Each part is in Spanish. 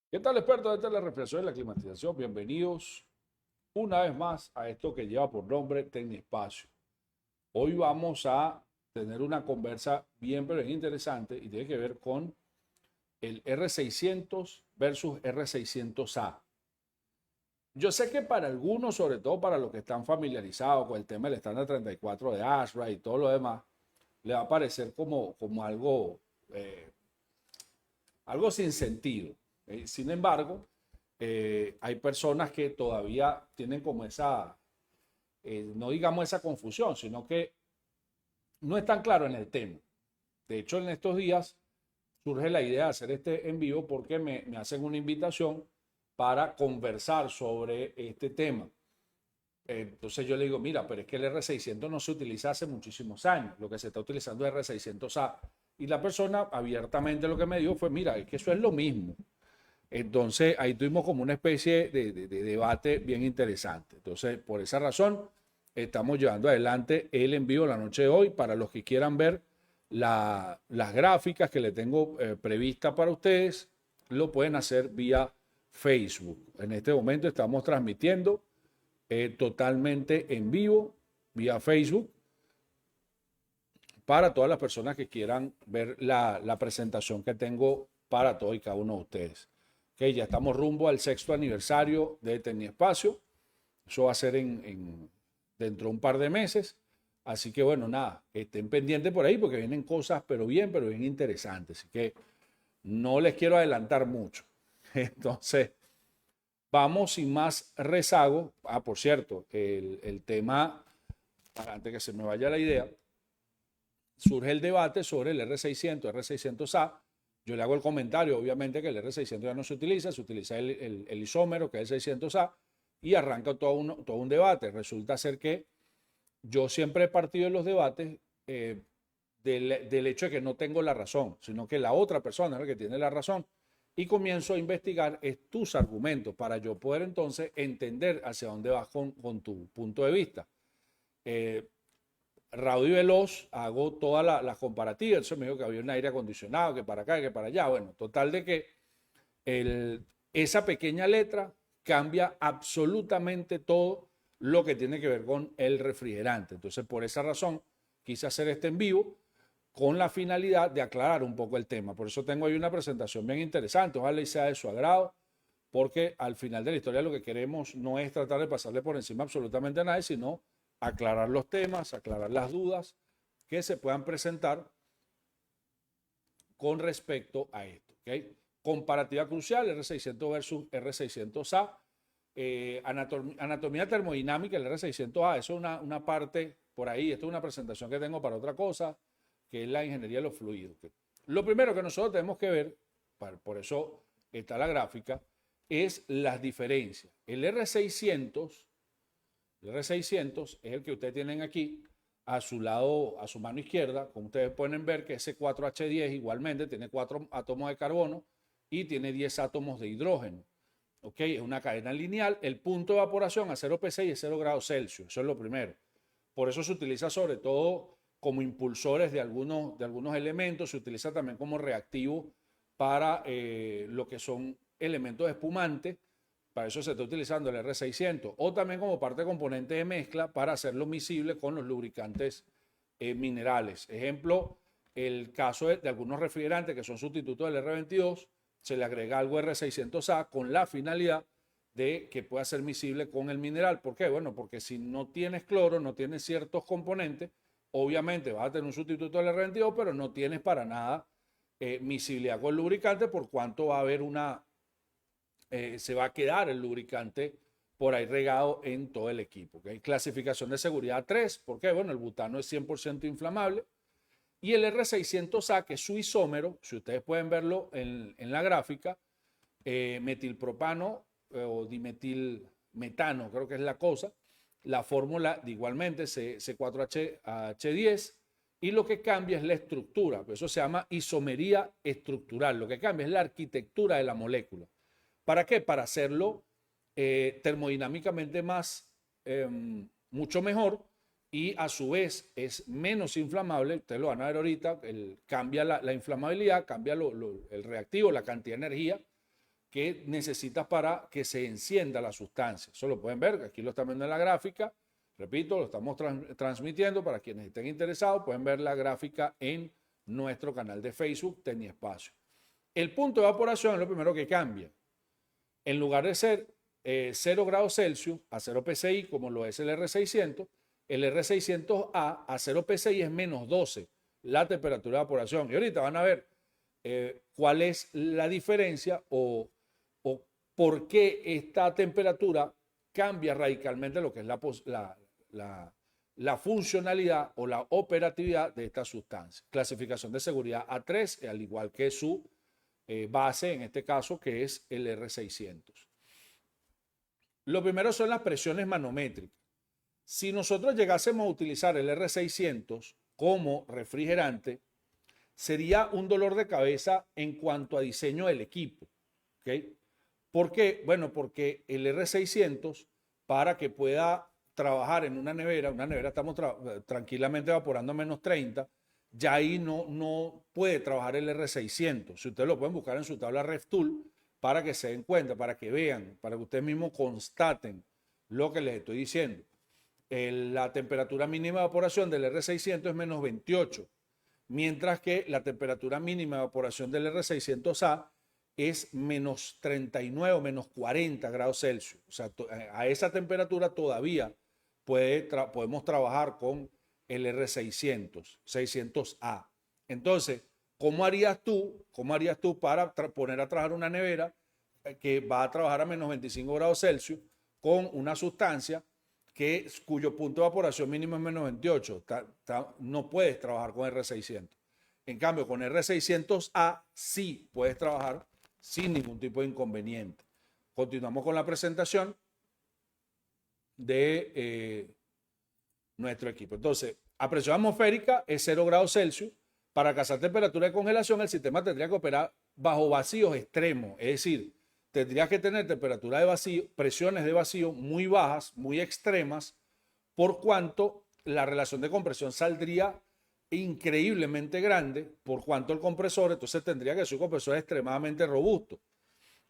¿Qué tal, expertos de telerefrigeración y la climatización? Bienvenidos una vez más a esto que lleva por nombre Tecniespacio. Hoy vamos a tener una conversa bien, pero bien interesante y tiene que ver con el R600 versus R600A. Yo sé que para algunos, sobre todo para los que están familiarizados con el tema del estándar 34 de ASHRAE y todo lo demás, le va a parecer como algo sin sentido. Sin embargo, hay personas que todavía tienen como no digamos esa confusión, sino que no están claros en el tema. De hecho, en estos días surge la idea de hacer este en vivo porque me hacen una invitación para conversar sobre este tema. Entonces yo le digo, mira, pero es que el R600 no se utiliza hace muchísimos años, lo que se está utilizando es R600A. Y la persona abiertamente lo que me dijo fue, mira, es que eso es lo mismo. Entonces ahí tuvimos como una especie de debate bien interesante. Entonces, por esa razón, estamos llevando adelante el envío la noche de hoy. Para los que quieran ver las gráficas que le tengo previstas para ustedes, lo pueden hacer vía Facebook. En este momento estamos transmitiendo totalmente en vivo vía Facebook para todas las personas que quieran ver la presentación que tengo para todos y cada uno de ustedes. Okay, ya estamos rumbo al 6º aniversario de Tecniespacio. Eso va a ser dentro de un par de meses. Así que bueno, nada, estén pendientes por ahí porque vienen cosas, pero bien interesantes. Así que no les quiero adelantar mucho. Entonces, vamos sin más rezago. Ah, por cierto, el tema, antes que se me vaya la idea, surge el debate sobre el R600, R600A. Yo le hago el comentario, obviamente, que el R600 ya no se utiliza el isómero, que es el 600A, y arranca todo un debate. Resulta ser que yo siempre he partido en los debates del hecho de que no tengo la razón, sino que la otra persona es la que tiene la razón. Y comienzo a investigar tus argumentos para yo poder entonces entender hacia dónde vas con tu punto de vista. Eh, Rápido y veloz, hago todas las comparativas. Entonces me dijo que había un aire acondicionado, que para acá, que para allá. Bueno, total de que esa pequeña letra cambia absolutamente todo lo que tiene que ver con el refrigerante. Entonces, por esa razón, quise hacer este en vivo con la finalidad de aclarar un poco el tema. Por eso tengo ahí una presentación bien interesante. Ojalá y sea de su agrado, porque al final de la historia lo que queremos no es tratar de pasarle por encima absolutamente a nadie, sino aclarar los temas, aclarar las dudas que se puedan presentar con respecto a esto. ¿Okay? Comparativa crucial, R600 versus R600A. Anatomía termodinámica, el R600A, eso es una parte por ahí. Esto es una presentación que tengo para otra cosa, que es la ingeniería de los fluidos. ¿Okay? Lo primero que nosotros tenemos que ver, por eso está la gráfica, es las diferencias. El R600 es el que ustedes tienen aquí a su lado, a su mano izquierda. Como ustedes pueden ver que ese 4H10 igualmente tiene 4 átomos de carbono y tiene 10 átomos de hidrógeno. ¿Ok? Es una cadena lineal. El punto de evaporación a 0 P6 es 0 grados Celsius. Eso es lo primero. Por eso se utiliza sobre todo como impulsores de algunos elementos. Se utiliza también como reactivo para lo que son elementos espumantes. Para eso se está utilizando el R600 o también como parte de componente de mezcla para hacerlo miscible con los lubricantes minerales. Ejemplo, el caso de algunos refrigerantes que son sustitutos del R22, se le agrega algo R600A con la finalidad de que pueda ser miscible con el mineral. ¿Por qué? Bueno, porque si no tienes cloro, no tienes ciertos componentes, obviamente vas a tener un sustituto del R22, pero no tienes para nada miscibilidad con el lubricante por cuanto va a haber se va a quedar el lubricante por ahí regado en todo el equipo. ¿Okay? Clasificación de seguridad 3, ¿por qué? Bueno, el butano es 100% inflamable. Y el R600A, que es su isómero, si ustedes pueden verlo en la gráfica, metilpropano o dimetilmetano, creo que es la cosa. La fórmula de igualmente C4H10 y lo que cambia es la estructura, eso se llama isomería estructural, lo que cambia es la arquitectura de la molécula. ¿Para qué? Para hacerlo termodinámicamente mucho mejor y a su vez es menos inflamable. Ustedes lo van a ver ahorita, cambia la inflamabilidad, cambia el reactivo, la cantidad de energía que necesitas para que se encienda la sustancia. Eso lo pueden ver, aquí lo están viendo en la gráfica. Repito, lo estamos transmitiendo para quienes estén interesados. Pueden ver la gráfica en nuestro canal de Facebook, Tecniespacio. El punto de evaporación es lo primero que cambia. En lugar de ser 0 grados Celsius a 0 PSI, como lo es el R600, el R600A a 0 PSI es menos 12 la temperatura de evaporación. Y ahorita van a ver cuál es la diferencia o por qué esta temperatura cambia radicalmente lo que es la funcionalidad o la operatividad de esta sustancia. Clasificación de seguridad A3, al igual que su base, en este caso, que es el R600. Lo primero son las presiones manométricas. Si nosotros llegásemos a utilizar el R600 como refrigerante, sería un dolor de cabeza en cuanto a diseño del equipo. ¿Okay? ¿Por qué? Bueno, porque el R600, para que pueda trabajar en una nevera estamos tranquilamente evaporando a menos 30, ya ahí no puede trabajar el R600. Si ustedes lo pueden buscar en su tabla RefTool para que se den cuenta, para que vean, para que ustedes mismos constaten lo que les estoy diciendo. La temperatura mínima de evaporación del R600 es menos 28, mientras que la temperatura mínima de evaporación del R600A es menos 39 o menos 40 grados Celsius. O sea, a esa temperatura todavía podemos trabajar con el R600, 600A. Entonces, ¿cómo harías tú para poner a trabajar una nevera que va a trabajar a menos 25 grados Celsius con una sustancia cuyo punto de evaporación mínimo es menos 28? No puedes trabajar con R600. En cambio, con R600A sí puedes trabajar sin ningún tipo de inconveniente. Continuamos con la presentación de nuestro equipo. Entonces, a presión atmosférica es 0 grados Celsius. Para alcanzar temperatura de congelación, el sistema tendría que operar bajo vacíos extremos. Es decir, tendría que tener temperatura de vacío, presiones de vacío muy bajas, muy extremas, por cuanto la relación de compresión saldría increíblemente grande, por cuanto el compresor, entonces tendría que ser un compresor extremadamente robusto,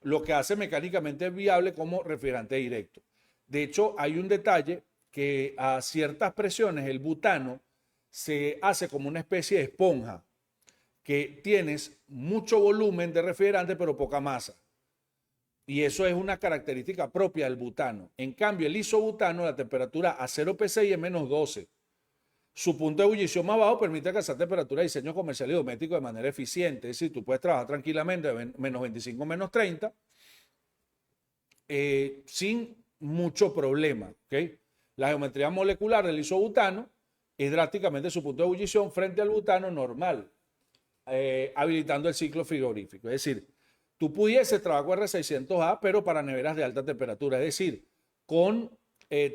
lo que hace mecánicamente viable como refrigerante directo. De hecho, hay un detalle que a ciertas presiones el butano se hace como una especie de esponja, que tienes mucho volumen de refrigerante pero poca masa. Y eso es una característica propia del butano. En cambio, el isobutano, la temperatura a 0 PSI es menos 12. Su punto de ebullición más bajo permite alcanzar temperatura de diseño comercial y doméstico de manera eficiente. Es decir, tú puedes trabajar tranquilamente de menos 25, menos 30, sin mucho problema. ¿Okay? La geometría molecular del isobutano es drásticamente su punto de ebullición frente al butano normal, habilitando el ciclo frigorífico. Es decir, tú pudieses trabajar con R600A, pero para neveras de alta temperatura, es decir, con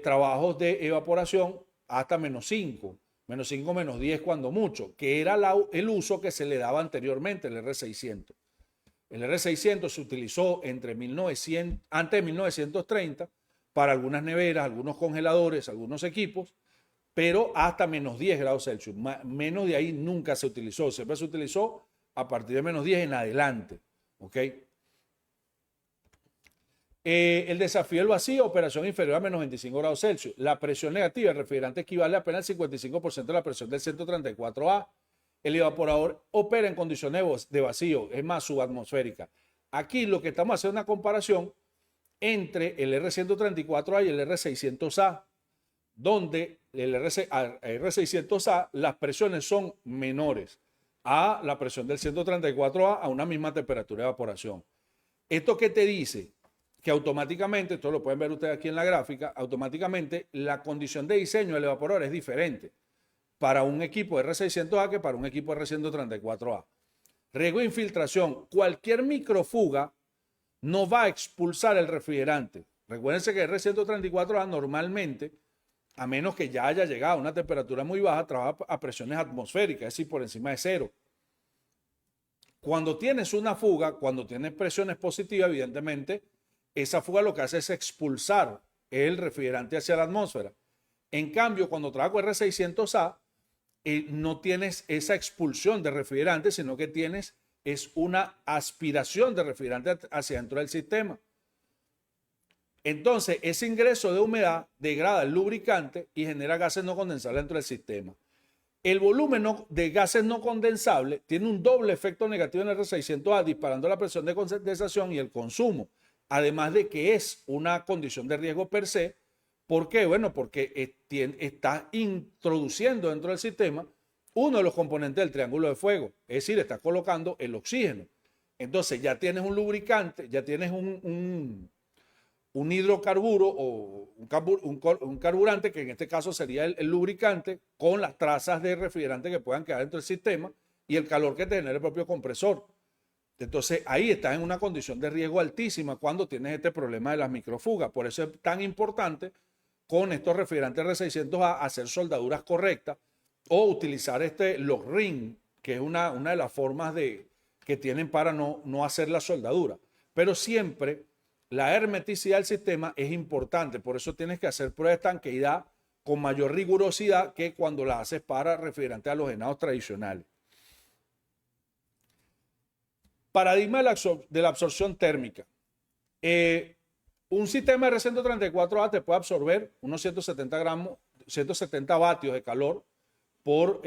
trabajos de evaporación hasta menos 5, menos 10 cuando mucho, que era el uso que se le daba anteriormente el R600. El R600 se utilizó antes de 1930 para algunas neveras, algunos congeladores, algunos equipos, pero hasta menos 10 grados Celsius. Menos de ahí nunca se utilizó. Siempre se utilizó a partir de menos 10 en adelante. ¿Ok? El desafío del vacío, operación inferior a menos 25 grados Celsius. La presión negativa del refrigerante equivale a apenas al 55% de la presión del 134A. El evaporador opera en condiciones de vacío, es más subatmosférica. Aquí lo que estamos haciendo es una comparación entre el R134A y el R600A, donde el R600A las presiones son menores a la presión del 134A a una misma temperatura de evaporación. ¿Esto qué te dice? Que automáticamente, esto lo pueden ver ustedes aquí en la gráfica, automáticamente la condición de diseño del evaporador es diferente para un equipo R600A que para un equipo R134A. Riesgo de infiltración. Cualquier microfuga no va a expulsar el refrigerante. Recuérdense que el R134A normalmente, a menos que ya haya llegado a una temperatura muy baja, trabaja a presiones atmosféricas, es decir, por encima de 0. Cuando tienes una fuga, cuando tienes presiones positivas, evidentemente, esa fuga lo que hace es expulsar el refrigerante hacia la atmósfera. En cambio, cuando trabajas con R600A, no tienes esa expulsión de refrigerante, sino que tienes es una aspiración de refrigerante hacia dentro del sistema. Entonces, ese ingreso de humedad degrada el lubricante y genera gases no condensables dentro del sistema. El volumen de gases no condensables tiene un doble efecto negativo en el R600A, disparando la presión de condensación y el consumo. Además de que es una condición de riesgo per se. ¿Por qué? Bueno, porque está introduciendo dentro del sistema uno de los componentes del triángulo de fuego. Es decir, está colocando el oxígeno. Entonces ya tienes un lubricante, ya tienes un hidrocarburo o un carburante, que en este caso sería el lubricante, con las trazas de refrigerante que puedan quedar dentro del sistema y el calor que te genera el propio compresor. Entonces ahí estás en una condición de riesgo altísima cuando tienes este problema de las microfugas. Por eso es tan importante con estos refrigerantes R600A hacer soldaduras correctas o utilizar los ring, que es una de las formas que tienen para no hacer la soldadura. Pero siempre la hermeticidad del sistema es importante, por eso tienes que hacer pruebas de estanqueidad con mayor rigurosidad que cuando las haces para refrigerantes halogenados tradicionales. Paradigma de la absorción térmica. Un sistema R134A te puede absorber unos 170 vatios de calor por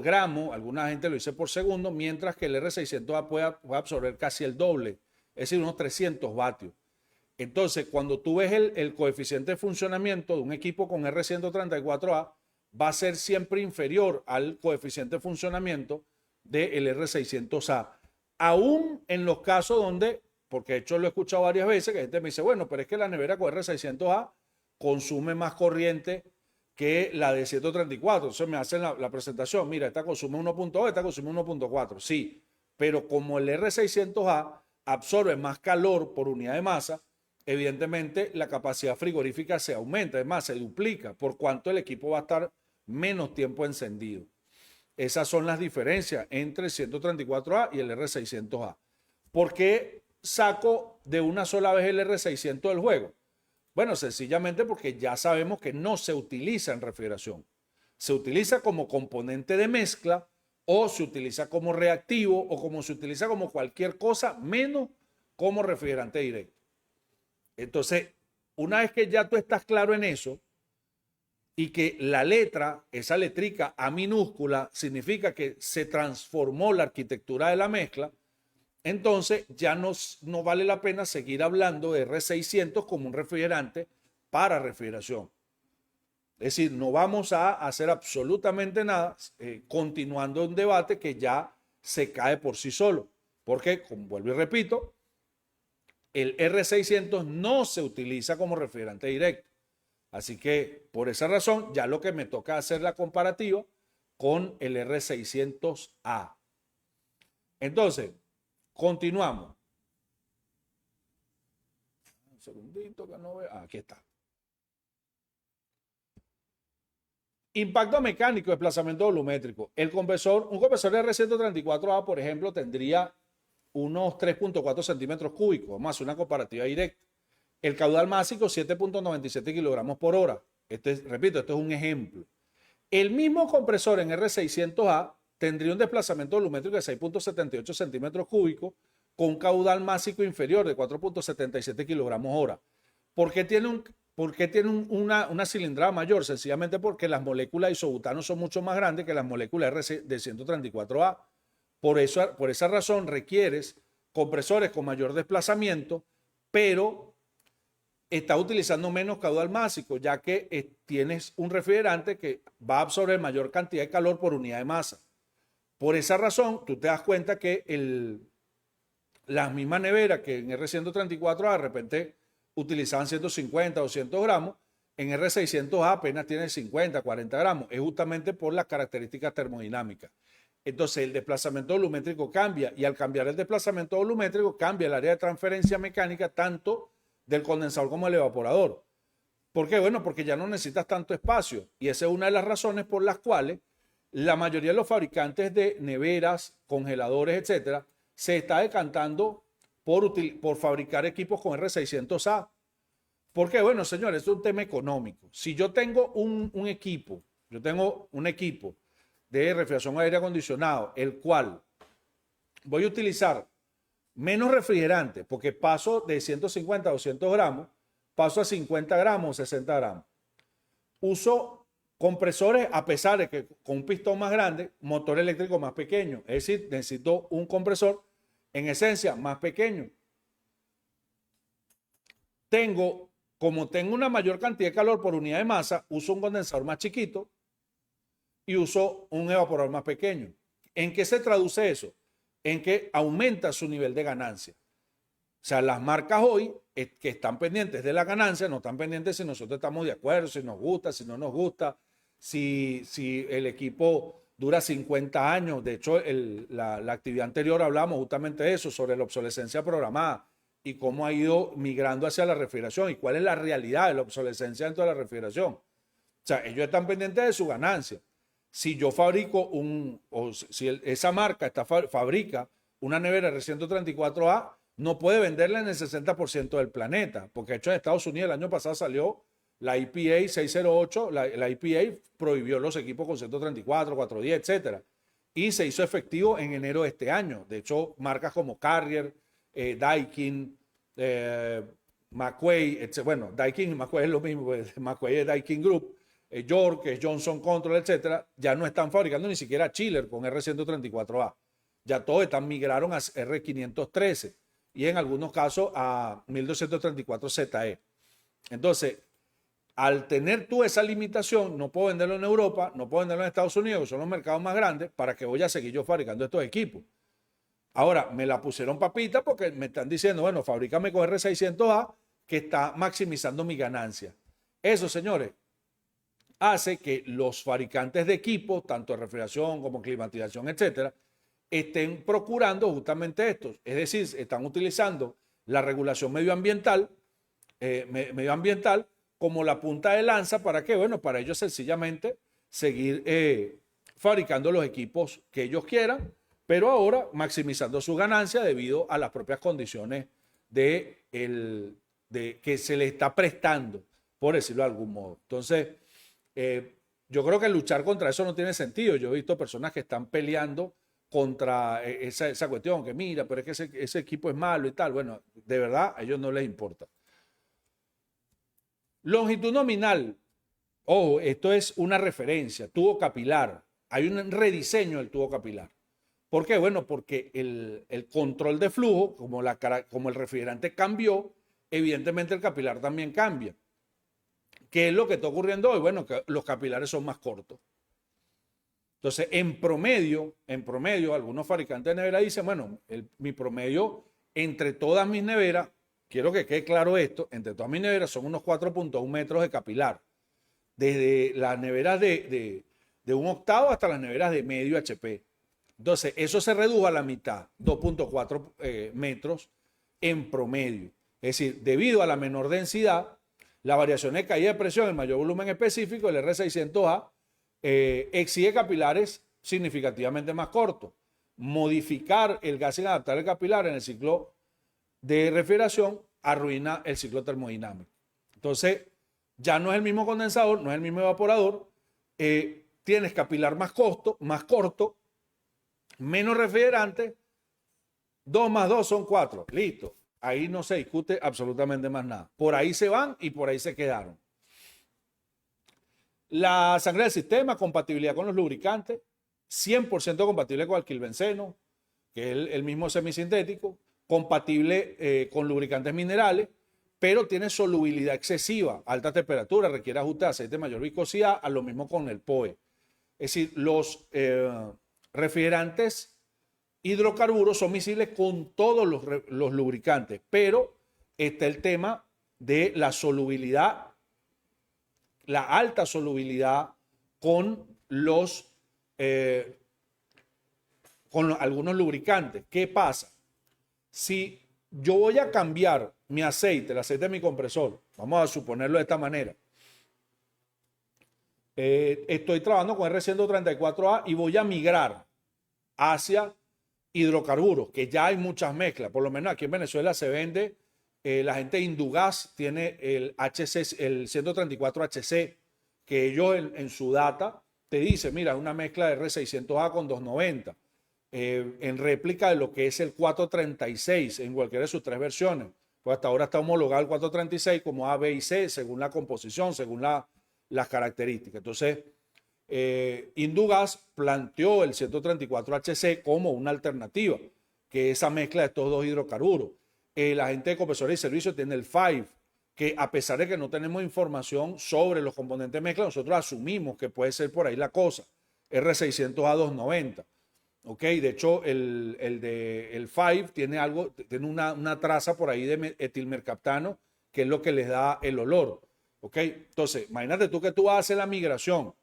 gramo, alguna gente lo dice por segundo, mientras que el R600A puede absorber casi el doble, es decir, unos 300 vatios. Entonces, cuando tú ves el coeficiente de funcionamiento de un equipo con R134A, va a ser siempre inferior al coeficiente de funcionamiento del R600A. Aún en los casos donde, porque de hecho lo he escuchado varias veces, que gente me dice, bueno, pero es que la nevera con R600A consume más corriente que la de 134. Entonces me hacen la presentación, mira, esta consume 1.2, esta consume 1.4. Sí, pero como el R600A absorbe más calor por unidad de masa, evidentemente la capacidad frigorífica se aumenta, es más, se duplica, por cuanto el equipo va a estar menos tiempo encendido. Esas son las diferencias entre el 134A y el R600A. ¿Por qué saco de una sola vez el R600 del juego? Bueno, sencillamente porque ya sabemos que no se utiliza en refrigeración. Se utiliza como componente de mezcla o se utiliza como reactivo o como se utiliza como cualquier cosa menos como refrigerante directo. Entonces, una vez que ya tú estás claro en eso y que la letra, esa letrica A minúscula, significa que se transformó la arquitectura de la mezcla, entonces ya no vale la pena seguir hablando de R600 como un refrigerante para refrigeración. Es decir, no vamos a hacer absolutamente nada continuando un debate que ya se cae por sí solo. Porque, como vuelvo y repito, el R600 no se utiliza como refrigerante directo. Así que por esa razón ya lo que me toca hacer la comparativa con el R600A. Entonces, continuamos. Un segundito que no veo. Aquí está. Impacto mecánico, desplazamiento volumétrico. Un compresor R134A, por ejemplo, tendría unos 3.4 centímetros cúbicos, más una comparativa directa. El caudal máximo, 7.97 kilogramos por hora. Repito, esto es un ejemplo. El mismo compresor en R600A tendría un desplazamiento volumétrico de 6.78 centímetros cúbicos con un caudal máximo inferior de 4.77 kilogramos hora. ¿Por qué tiene una cilindrada mayor? Sencillamente porque las moléculas de isobutano son mucho más grandes que las moléculas de 134A. Por esa razón requieres compresores con mayor desplazamiento, pero está utilizando menos caudal máximo, ya que tienes un refrigerante que va a absorber mayor cantidad de calor por unidad de masa. Por esa razón, tú te das cuenta que las mismas neveras que en R134A de repente utilizaban 150 o 200 gramos, en R600A apenas tienen 50, 40 gramos. Es justamente por las características termodinámicas. Entonces el desplazamiento volumétrico cambia y al cambiar el desplazamiento volumétrico cambia el área de transferencia mecánica tanto del condensador como del evaporador. ¿Por qué? Bueno, porque ya no necesitas tanto espacio y esa es una de las razones por las cuales la mayoría de los fabricantes de neveras, congeladores, etcétera, se está decantando por fabricar equipos con R600A. ¿Por qué? Bueno, señores, es un tema económico. Si yo tengo un equipo de refrigeración aire acondicionado, el cual voy a utilizar menos refrigerante, porque paso de 150 a 200 gramos, paso a 50 gramos, 60 gramos. Uso compresores, a pesar de que con un pistón más grande, motor eléctrico más pequeño. Es decir, necesito un compresor, en esencia, más pequeño. Como tengo una mayor cantidad de calor por unidad de masa, uso un condensador más chiquito y uso un evaporador más pequeño. ¿En qué se traduce eso? En que aumenta su nivel de ganancia. O sea, las marcas hoy que están pendientes de la ganancia, no están pendientes si nosotros estamos de acuerdo, si nos gusta, si no nos gusta, si el equipo dura 50 años. De hecho, la actividad anterior hablamos justamente de eso, sobre la obsolescencia programada y cómo ha ido migrando hacia la refrigeración y cuál es la realidad de la obsolescencia dentro de la refrigeración. O sea, ellos están pendientes de su ganancia. Si yo fabrico esa marca fabrica una nevera R134A, no puede venderla en el 60% del planeta, porque de hecho en Estados Unidos el año pasado salió la EPA 608, la EPA prohibió los equipos con 134, 410, etcétera, y se hizo efectivo en enero de este año. De hecho, marcas como Carrier, Daikin, McQuay, bueno, Daikin y McQuay es lo mismo, pues, McQuay es Daikin Group, York, Johnson Control, etcétera, ya no están fabricando ni siquiera chiller con R134A. Ya todos migraron a R513 y en algunos casos a 1234ZE. Entonces, al tener tú esa limitación, no puedo venderlo en Europa, no puedo venderlo en Estados Unidos, que son los mercados más grandes, para que voy a seguir yo fabricando estos equipos. Ahora, me la pusieron papita porque me están diciendo, bueno, fabrícame con R600A que está maximizando mi ganancia. Eso, señores, hace que los fabricantes de equipos, tanto de refrigeración como climatización, etcétera, estén procurando justamente esto. Es decir, están utilizando la regulación medioambiental como la punta de lanza para que, bueno, para ellos sencillamente seguir fabricando los equipos que ellos quieran, pero ahora maximizando su ganancia debido a las propias condiciones de que se le está prestando, por decirlo de algún modo. Entonces, yo creo que luchar contra eso no tiene sentido. Yo he visto personas que están peleando contra esa cuestión, que mira, pero es que ese equipo es malo y tal. Bueno, de verdad, a ellos no les importa. Longitud nominal. Ojo, esto es una referencia. Tubo capilar. Hay un rediseño del tubo capilar. ¿Por qué? Bueno, porque el control de flujo, como el refrigerante cambió, evidentemente el capilar también cambia. ¿Qué es lo que está ocurriendo hoy? Bueno, que los capilares son más cortos. Entonces, en promedio, algunos fabricantes de neveras dicen, bueno, mi promedio entre todas mis neveras, quiero que quede claro esto, entre todas mis neveras son unos 4.1 metros de capilar. Desde las neveras de 1/8 hasta las neveras de medio HP. Entonces, eso se redujo a la mitad, 2.4 metros en promedio. Es decir, debido a la menor densidad, la variación de caída de presión, el mayor volumen específico, el R600A, exige capilares significativamente más cortos. Modificar el gas inadaptable capilar en el ciclo de refrigeración arruina el ciclo termodinámico. Entonces, ya no es el mismo condensador, no es el mismo evaporador, tienes capilar más corto, menos refrigerante, 2 más 2 son 4, listo. Ahí no se discute absolutamente más nada. Por ahí se van y por ahí se quedaron. La sangre del sistema, compatibilidad con los lubricantes, 100% compatible con alquilbenceno, que es el mismo semisintético, compatible con lubricantes minerales, pero tiene solubilidad excesiva, alta temperatura, requiere ajuste de aceite de mayor viscosidad, a lo mismo con el POE. Es decir, los refrigerantes hidrocarburos son miscibles con todos los lubricantes, pero está el tema de la solubilidad, la alta solubilidad con algunos lubricantes. ¿Qué pasa? Si yo voy a cambiar mi aceite, el aceite de mi compresor, vamos a suponerlo de esta manera, estoy trabajando con R134A y voy a migrar hacia hidrocarburos, que ya hay muchas mezclas, por lo menos aquí en Venezuela se vende, la gente de Indugas tiene el 134HC, que ellos en su data te dice, mira, una mezcla de R600A con 290, en réplica de lo que es el 436 en cualquiera de sus tres versiones. Pues hasta ahora está homologado el 436 como A, B y C según la composición, según las características. Entonces, Indugas planteó el 134HC como una alternativa, que es esa mezcla de estos dos hidrocarburos. La gente de compresores y servicios tiene el 5, que a pesar de que no tenemos información sobre los componentes de mezcla, nosotros asumimos que puede ser por ahí la cosa. R600A290. Ok, de hecho, el 5 tiene una traza por ahí de etilmercaptano, que es lo que les da el olor. Ok, entonces, imagínate tú que tú vas a hacer la migración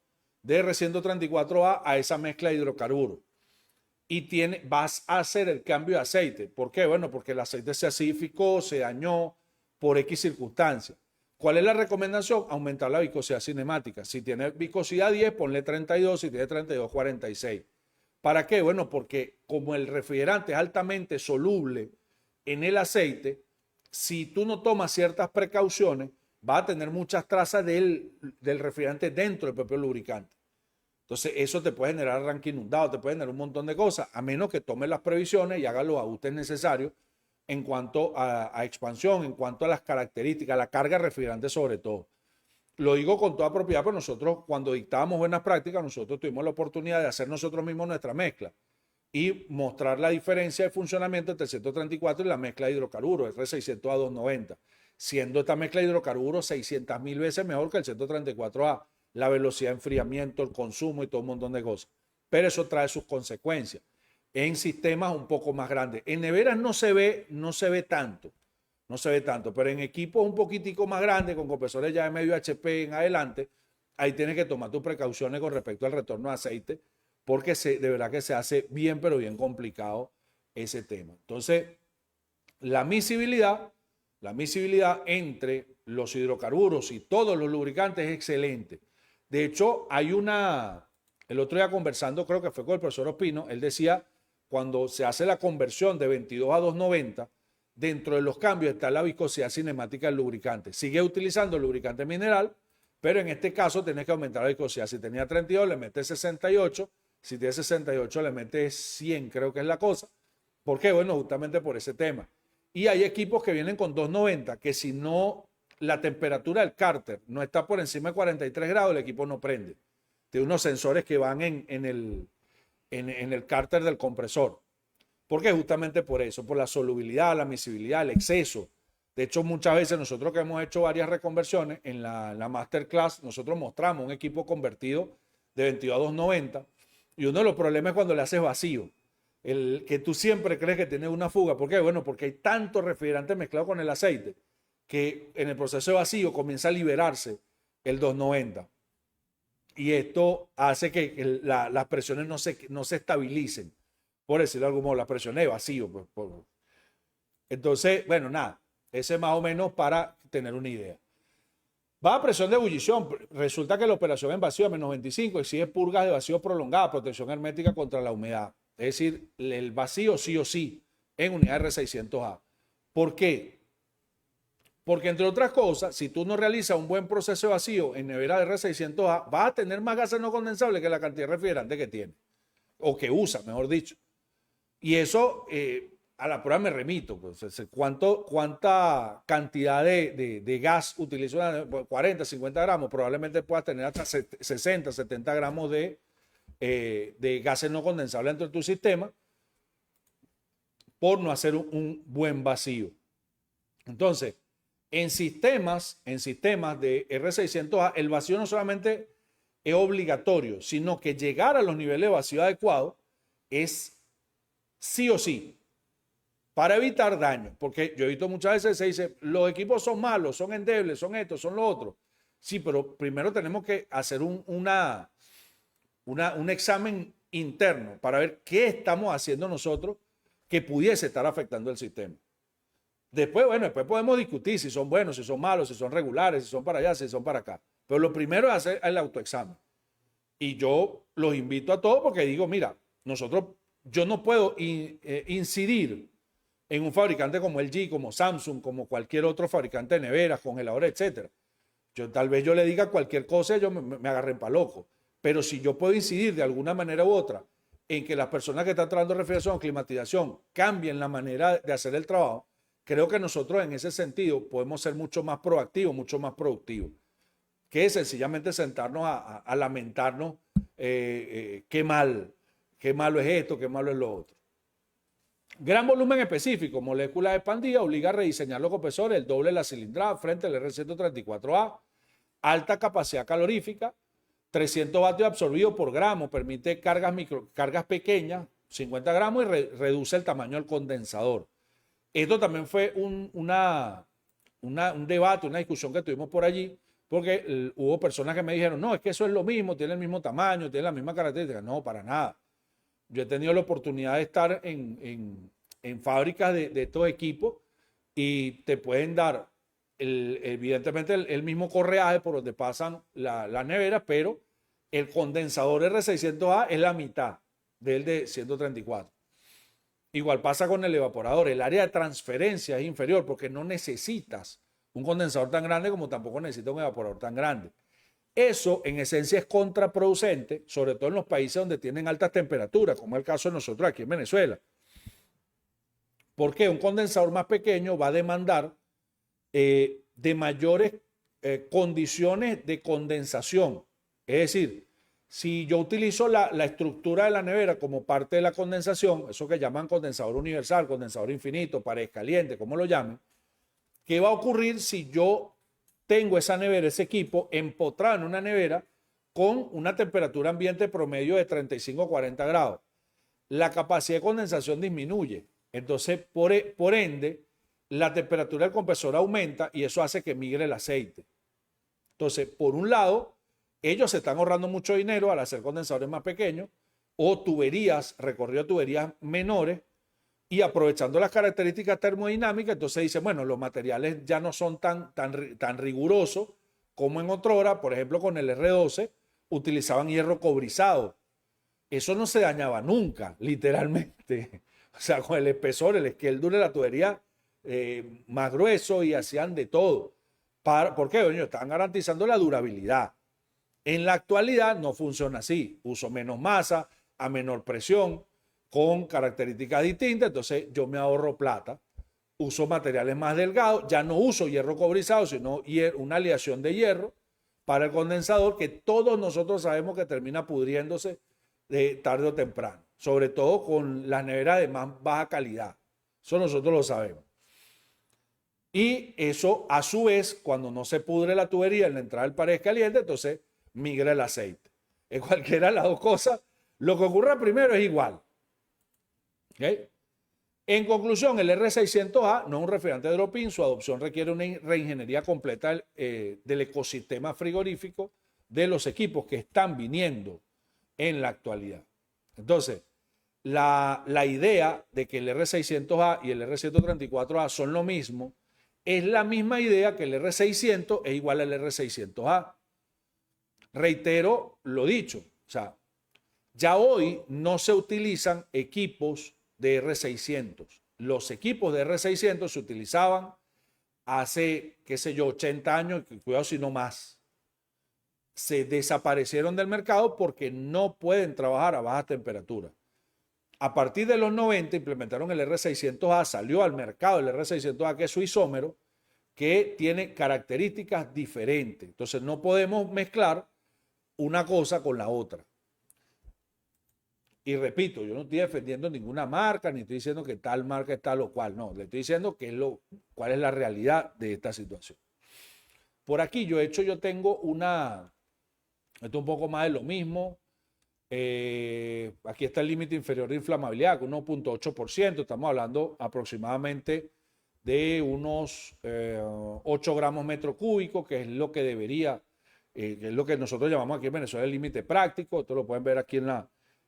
de R134A a esa mezcla de hidrocarburos y vas a hacer el cambio de aceite. ¿Por qué? Bueno, porque el aceite se acidificó, se dañó por X circunstancias. ¿Cuál es la recomendación? Aumentar la viscosidad cinemática. Si tiene viscosidad 10, ponle 32, si tiene 32, 46. ¿Para qué? Bueno, porque como el refrigerante es altamente soluble en el aceite, si tú no tomas ciertas precauciones, va a tener muchas trazas del refrigerante dentro del propio lubricante. Entonces, eso te puede generar arranque inundado, te puede generar un montón de cosas, a menos que tomes las previsiones y hagas los ajustes necesarios en cuanto a expansión, en cuanto a las características, la carga refrigerante sobre todo. Lo digo con toda propiedad, porque nosotros cuando dictábamos buenas prácticas, nosotros tuvimos la oportunidad de hacer nosotros mismos nuestra mezcla y mostrar la diferencia de funcionamiento entre el 134 y la mezcla de hidrocarburos, R600A290, siendo esta mezcla de hidrocarburos 600.000 veces mejor que el 134A, la velocidad de enfriamiento, el consumo y todo un montón de cosas. Pero eso trae sus consecuencias en sistemas un poco más grandes. En neveras no se ve tanto. No se ve tanto, pero en equipos un poquitico más grandes, con compresores ya de medio HP en adelante, ahí tienes que tomar tus precauciones con respecto al retorno de aceite, porque de verdad que se hace bien, pero bien complicado ese tema. Entonces, la miscibilidad entre los hidrocarburos y todos los lubricantes es excelente. De hecho, el otro día conversando, creo que fue con el profesor Ospino, él decía, cuando se hace la conversión de 22 a 290, dentro de los cambios está la viscosidad cinemática del lubricante. Sigue utilizando el lubricante mineral, pero en este caso tienes que aumentar la viscosidad. Si tenía 32, le metes 68. Si tiene 68, le metes 100, creo que es la cosa. ¿Por qué? Bueno, justamente por ese tema. Y hay equipos que vienen con 290, que si no, la temperatura del cárter no está por encima de 43 grados, el equipo no prende. Tiene unos sensores que van en el cárter del compresor. ¿Por qué? Justamente por eso, por la solubilidad, la miscibilidad, el exceso. De hecho, muchas veces nosotros que hemos hecho varias reconversiones, en la masterclass nosotros mostramos un equipo convertido de 22 a 290 y uno de los problemas es cuando le haces vacío. Que tú siempre crees que tienes una fuga. ¿Por qué? Bueno, porque hay tanto refrigerante mezclado con el aceite que en el proceso de vacío comienza a liberarse el 290. Y esto hace que las presiones no se estabilicen. Por decirlo de algún modo, las presiones de vacío. Entonces, bueno, nada, ese más o menos para tener una idea. Baja presión de ebullición. Resulta que la operación en vacío a menos 25 exige purgas de vacío prolongada, protección hermética contra la humedad. Es decir, el vacío sí o sí en unidad R600A. ¿Por qué? Porque entre otras cosas, si tú no realizas un buen proceso de vacío en nevera de R600A, vas a tener más gases no condensables que la cantidad de refrigerante que tiene, o que usa, mejor dicho. Y eso a la prueba me remito. Pues, ¿cuánta cantidad de gas utiliza? 40, 50 gramos. Probablemente puedas tener hasta 60, 70 gramos de gases no condensables dentro de tu sistema por no hacer un buen vacío. Entonces, en sistemas de R600A, el vacío no solamente es obligatorio, sino que llegar a los niveles de vacío adecuados es sí o sí, para evitar daño. Porque yo he visto muchas veces se dice, los equipos son malos, son endebles, son estos, son los otros. Sí, pero primero tenemos que hacer un examen interno para ver qué estamos haciendo nosotros que pudiese estar afectando el sistema. Después podemos discutir si son buenos, si son malos, si son regulares, si son para allá, si son para acá. Pero lo primero es hacer el autoexamen. Y yo los invito a todos porque digo, mira, yo no puedo incidir en un fabricante como LG, como Samsung, como cualquier otro fabricante de neveras, congeladores, etc. Tal vez yo le diga cualquier cosa y yo me agarren para loco. Pero si yo puedo incidir de alguna manera u otra en que las personas que están trabajando en refrigeración o climatización cambien la manera de hacer el trabajo, creo que nosotros en ese sentido podemos ser mucho más proactivos, mucho más productivos, que sencillamente sentarnos a lamentarnos qué malo es esto, qué malo es lo otro. Gran volumen específico, moléculas expandidas, obliga a rediseñar los compresores, el doble de la cilindrada frente al R134A, alta capacidad calorífica, 300 vatios absorbidos por gramo, permite cargas pequeñas, 50 gramos, y reduce el tamaño del condensador. Esto también fue un debate, una discusión que tuvimos por allí, porque hubo personas que me dijeron, no, es que eso es lo mismo, tiene el mismo tamaño, tiene la misma característica. No, para nada. Yo he tenido la oportunidad de estar en fábricas de estos equipos y te pueden dar evidentemente el mismo correaje por donde pasan las neveras, pero el condensador R600A es la mitad del de 134. Igual pasa con el evaporador. El área de transferencia es inferior porque no necesitas un condensador tan grande como tampoco necesitas un evaporador tan grande. Eso en esencia es contraproducente, sobre todo en los países donde tienen altas temperaturas, como es el caso de nosotros aquí en Venezuela. Porque un condensador más pequeño va a demandar de mayores condiciones de condensación. Es decir, si yo utilizo la estructura de la nevera como parte de la condensación, eso que llaman condensador universal, condensador infinito, pared caliente, como lo llamen, ¿qué va a ocurrir si yo tengo esa nevera, ese equipo empotrado en una nevera con una temperatura ambiente promedio de 35 a 40 grados? La capacidad de condensación disminuye. Entonces, por ende, la temperatura del compresor aumenta y eso hace que migre el aceite. Entonces, por un lado, ellos se están ahorrando mucho dinero al hacer condensadores más pequeños o tuberías, recorrido de tuberías menores, y aprovechando las características termodinámicas, entonces dicen, bueno, los materiales ya no son tan rigurosos como en otrora. Por ejemplo, con el R12 utilizaban hierro cobrizado. Eso no se dañaba nunca, literalmente. O sea, con el espesor, el esqueldure de la tubería más grueso, y hacían de todo. ¿Por qué? Bueno, estaban garantizando la durabilidad. En la actualidad no funciona así. Uso menos masa, a menor presión, con características distintas, entonces yo me ahorro plata. Uso materiales más delgados, ya no uso hierro cobrizado, sino una aleación de hierro para el condensador, que todos nosotros sabemos que termina pudriéndose tarde o temprano, sobre todo con las neveras de más baja calidad. Eso nosotros lo sabemos. Y eso, a su vez, cuando no se pudre la tubería en la entrada del pared caliente, entonces migra el aceite. En cualquiera de las dos cosas, lo que ocurra primero es igual. ¿Okay? En conclusión, el R600A no es un refrigerante de drop-in. Su adopción requiere una reingeniería completa del ecosistema frigorífico de los equipos que están viniendo en la actualidad. Entonces, la idea de que el R600A y el R134A son lo mismo es la misma idea que el R600 es igual al R600A. Reitero lo dicho, o sea, ya hoy no se utilizan equipos de R600. Los equipos de R600 se utilizaban hace, qué sé yo, 80 años, cuidado si no más. Se desaparecieron del mercado porque no pueden trabajar a baja temperatura. A partir de los 90 implementaron el R600A, salió al mercado el R600A, que es su isómero, que tiene características diferentes. Entonces no podemos mezclar una cosa con la otra. Y repito, yo no estoy defendiendo ninguna marca, ni estoy diciendo que tal marca es tal o cual, no, le estoy diciendo cuál es la realidad de esta situación. Por aquí yo tengo esto es un poco más de lo mismo. Aquí está el límite inferior de inflamabilidad, con 1.8%, estamos hablando aproximadamente de unos 8 gramos metro cúbico, que es lo que debería, que es lo que nosotros llamamos aquí en Venezuela el límite práctico. Esto lo pueden ver aquí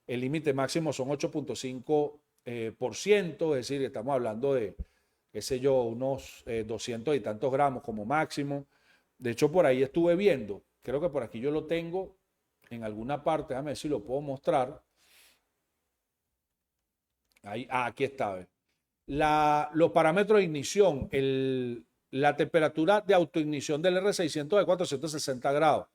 el límite máximo son 8.5%, es decir, estamos hablando de, qué sé yo, unos 200 y tantos gramos como máximo. De hecho, por ahí estuve viendo, creo que por aquí yo lo tengo en alguna parte, déjame ver si lo puedo mostrar. Ahí, aquí está. Los parámetros de ignición, la temperatura de autoignición del R600 de 460 grados.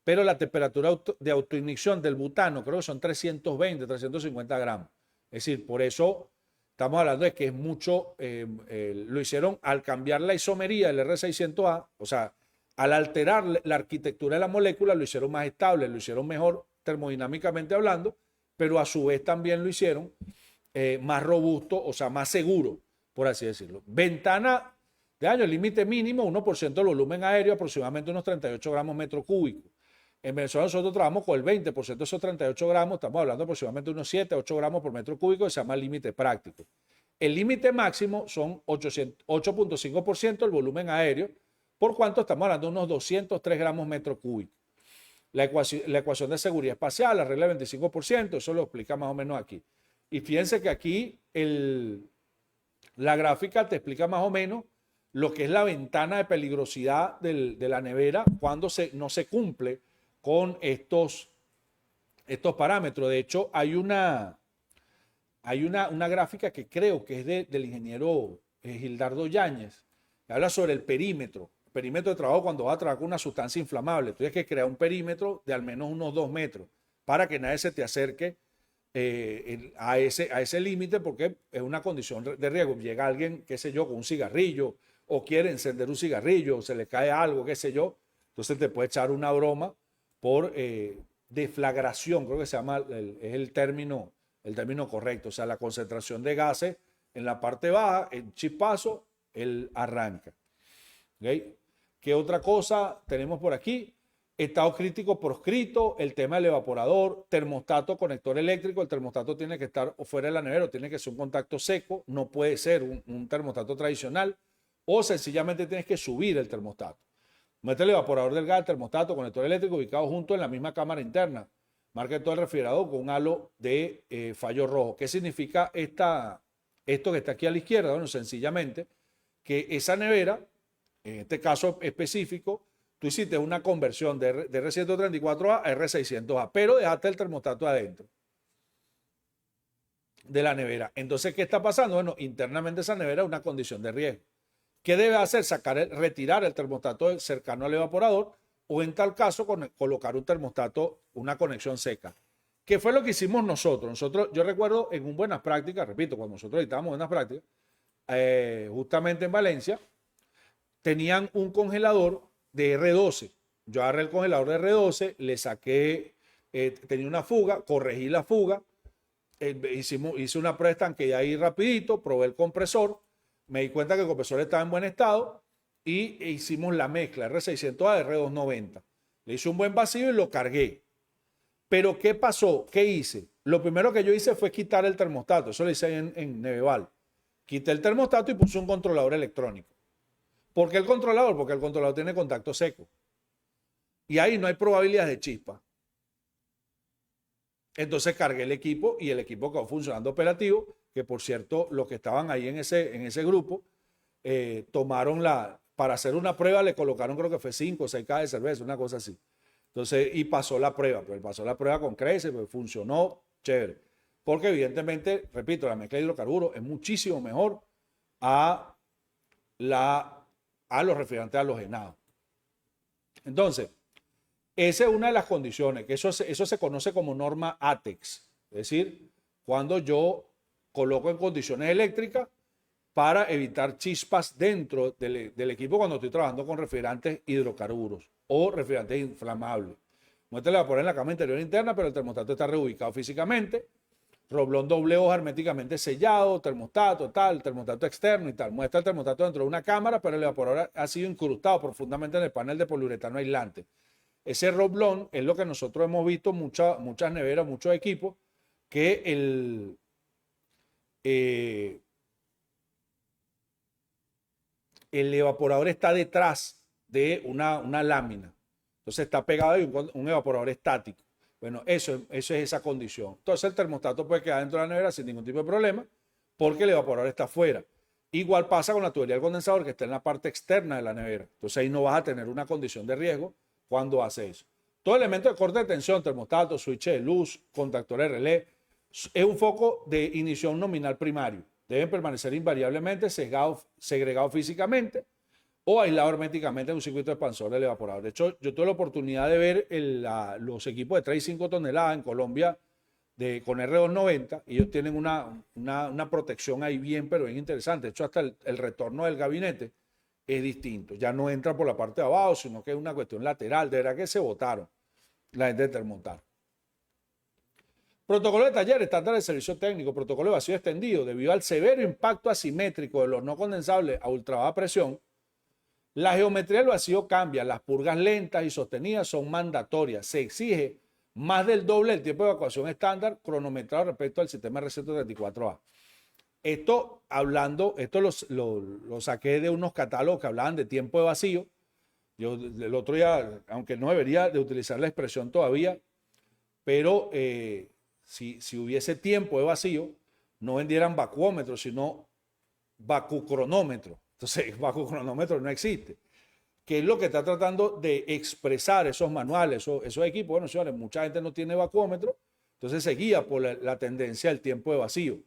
pero la temperatura de autoignición del butano creo que son 320, 350 gramos. Es decir, por eso estamos hablando de que es mucho, lo hicieron al cambiar la isomería del R600A, o sea, al alterar la arquitectura de la molécula, lo hicieron más estable, lo hicieron mejor termodinámicamente hablando, pero a su vez también lo hicieron más robusto, o sea, más seguro, por así decirlo. Ventana de daño, límite mínimo, 1% del volumen aéreo, aproximadamente unos 38 gramos metro cúbico. En Venezuela nosotros trabajamos con el 20% de esos 38 gramos, estamos hablando aproximadamente de unos 7, 8 gramos por metro cúbico, que se llama límite práctico. El límite máximo son 8.5% del volumen aéreo, por cuanto estamos hablando de unos 203 gramos metro cúbico. La ecuación de seguridad espacial, la regla del 25%, eso lo explica más o menos aquí. Y fíjense que aquí la gráfica te explica más o menos lo que es la ventana de peligrosidad de la nevera cuando no se cumple con estos parámetros. De hecho, hay una gráfica que creo que es del ingeniero Gildardo Yáñez, que habla sobre el perímetro de trabajo cuando vas a trabajar con una sustancia inflamable. Tú tienes que crear un perímetro de al menos unos 2 metros para que nadie se te acerque a ese límite, porque es una condición de riesgo. Llega alguien, qué sé yo, con un cigarrillo o quiere encender un cigarrillo o se le cae algo, qué sé yo, entonces te puede echar una broma por deflagración, creo que se llama, es el término correcto, o sea, la concentración de gases en la parte baja, el chispazo, él arranca. ¿Okay? ¿Qué otra cosa tenemos por aquí? Estado crítico proscrito, el tema del evaporador, termostato, conector eléctrico. El termostato tiene que estar fuera de la nevera, tiene que ser un contacto seco, no puede ser un termostato tradicional, o sencillamente tienes que subir el termostato. Mete el evaporador del gas, termostato, conector eléctrico ubicados juntos en la misma cámara interna. Marca todo el refrigerador con un halo de fallo rojo. ¿Qué significa esto que está aquí a la izquierda? Bueno, sencillamente que esa nevera, en este caso específico, tú hiciste una conversión de R134A a R600A, pero dejaste el termostato adentro de la nevera. Entonces, ¿qué está pasando? Bueno, internamente esa nevera es una condición de riesgo. ¿Qué debe hacer? Retirar el termostato cercano al evaporador o en tal caso colocar un termostato, una conexión seca. ¿Qué fue lo que hicimos nosotros? Yo recuerdo en buenas prácticas, repito, cuando nosotros editábamos buenas prácticas, justamente en Valencia, tenían un congelador de R12. Yo agarré el congelador de R12, le saqué, tenía una fuga, corregí la fuga, hice una prueba de estanque ahí rapidito, probé el compresor, me di cuenta que el compresor estaba en buen estado y hicimos la mezcla R600A de R290. Le hice un buen vacío y lo cargué. Pero ¿qué pasó? ¿Qué hice? Lo primero que yo hice fue quitar el termostato. Eso lo hice en Neveval. Quité el termostato y puse un controlador electrónico. ¿Por qué el controlador? Porque el controlador tiene contacto seco. Y ahí no hay probabilidades de chispa. Entonces cargué el equipo y el equipo quedó funcionando operativo, que por cierto, los que estaban ahí en ese grupo, tomaron para hacer una prueba, le colocaron creo que fue 5 o 6 cajas de cerveza, una cosa así. Entonces, y pasó la prueba, pues pasó la prueba con creces, pues funcionó chévere. Porque evidentemente, repito, la mezcla de hidrocarburos es muchísimo mejor a los refrigerantes halogenados. Entonces, esa es una de las condiciones, que eso se conoce como norma ATEX, es decir, cuando yo coloco en condiciones eléctricas para evitar chispas dentro del equipo cuando estoy trabajando con refrigerantes hidrocarburos o refrigerantes inflamables. Muestra le va a poner en la cama interior interna, pero el termostato está reubicado físicamente. Roblón doble hoja herméticamente sellado, termostato, tal, termostato externo y tal. Muestra el termostato dentro de una cámara, pero el evaporador ha sido incrustado profundamente en el panel de poliuretano aislante. Ese roblón es lo que nosotros hemos visto muchas neveras, muchos equipos, que el evaporador está detrás de una lámina. Entonces está pegado ahí un evaporador estático. Bueno, eso es esa condición. Entonces el termostato puede quedar dentro de la nevera sin ningún tipo de problema porque el evaporador está afuera. Igual pasa con la tubería del condensador que está en la parte externa de la nevera. Entonces ahí no vas a tener una condición de riesgo cuando hace eso. Todo elemento de corte de tensión, termostato, switch de luz, contactor de relé, es un foco de ignición nominal primario. Deben permanecer invariablemente segregados físicamente o aislado herméticamente en un circuito expansor del evaporador. De hecho, yo tuve la oportunidad de ver los equipos de 3 y 5 toneladas en Colombia con R290 y ellos tienen una protección ahí bien, pero bien interesante. De hecho, hasta el retorno del gabinete es distinto. Ya no entra por la parte de abajo, sino que es una cuestión lateral. De verdad que se botaron la gente de Termotar. Protocolo de taller, estándar de servicio técnico, protocolo de vacío extendido. Debido al severo impacto asimétrico de los no condensables a ultra baja presión, la geometría del vacío cambia. Las purgas lentas y sostenidas son mandatorias. Se exige más del doble del tiempo de evacuación estándar cronometrado respecto al sistema R134A. Esto lo saqué de unos catálogos que hablaban de tiempo de vacío. Yo el otro día, aunque no debería de utilizar la expresión todavía, pero si hubiese tiempo de vacío, no vendieran vacuómetros, sino vacucronómetro. Entonces, vacucronómetro no existe. ¿Qué es lo que está tratando de expresar esos manuales, esos equipos? Bueno, señores, mucha gente no tiene vacuómetro, entonces se guía por la tendencia del tiempo de vacío.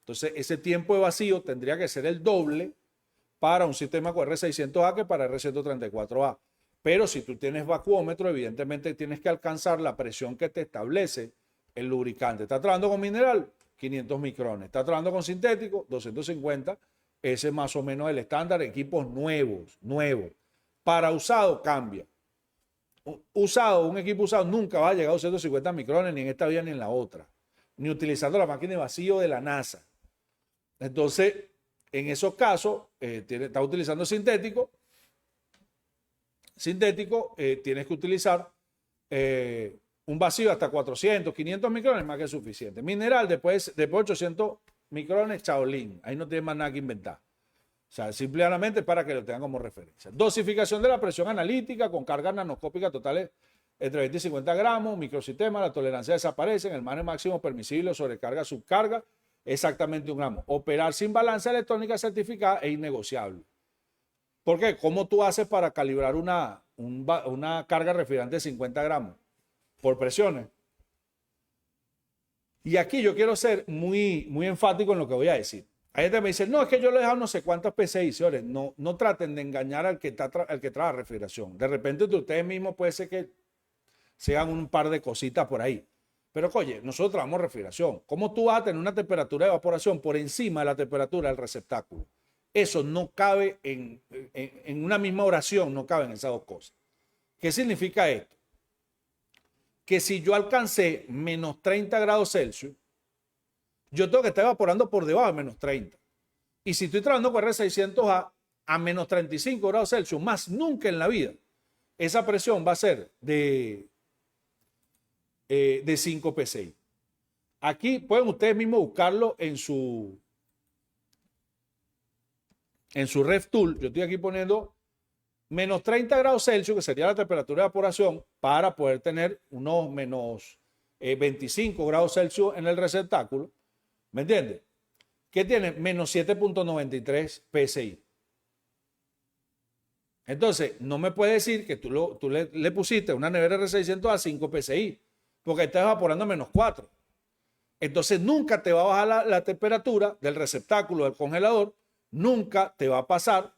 Entonces, ese tiempo de vacío tendría que ser el doble para un sistema con R600A que para R134A. Pero si tú tienes vacuómetro, evidentemente tienes que alcanzar la presión que te establece el lubricante. ¿Está trabajando con mineral? 500 micrones. ¿Está trabajando con sintético? 250. Ese es más o menos el estándar. Equipos nuevos. Para usado cambia. Un equipo usado nunca va a llegar a 250 micrones ni en esta vía ni en la otra. Ni utilizando la máquina de vacío de la NASA. Entonces, en esos casos, está utilizando sintético. Tienes que utilizar un vacío hasta 400, 500 micrones, más que suficiente. Mineral, después de 800 micrones, chaolín. Ahí no tienes más nada que inventar. O sea, simplemente para que lo tengan como referencia. Dosificación de la presión analítica con cargas nanoscópicas totales entre 20 y 50 gramos, microsistema, la tolerancia desaparece, en el margen máximo permisible, sobrecarga, subcarga, exactamente 1 gramo. Operar sin balanza electrónica certificada es innegociable. ¿Por qué? ¿Cómo tú haces para calibrar una carga refrigerante de 50 gramos? Por presiones. Y aquí yo quiero ser muy enfático en lo que voy a decir. Hay gente que me dice, no, es que yo lo he dejado no sé cuántas PSI, señores. No traten de engañar al que trabaja refrigeración. De repente ustedes mismos puede ser que se hagan un par de cositas por ahí. Pero, oye, nosotros trabajamos refrigeración. ¿Cómo tú vas a tener una temperatura de evaporación por encima de la temperatura del receptáculo? Eso no cabe en una misma oración, no caben esas dos cosas. ¿Qué significa esto? Que si yo alcancé menos 30 grados Celsius, yo tengo que estar evaporando por debajo de menos 30. Y si estoy trabajando con R600A a menos 35 grados Celsius, más nunca en la vida, esa presión va a ser de 5 PSI. Aquí pueden ustedes mismos buscarlo en su RefTool. Yo estoy aquí poniendo menos 30 grados Celsius, que sería la temperatura de evaporación, para poder tener unos menos 25 grados Celsius en el receptáculo. ¿Me entiendes? ¿Qué tiene? Menos 7.93 PSI. Entonces, no me puedes decir que tú le pusiste una nevera R600 a 5 PSI, porque estás evaporando a menos 4. Entonces, nunca te va a bajar la temperatura del receptáculo del congelador, nunca te va a pasar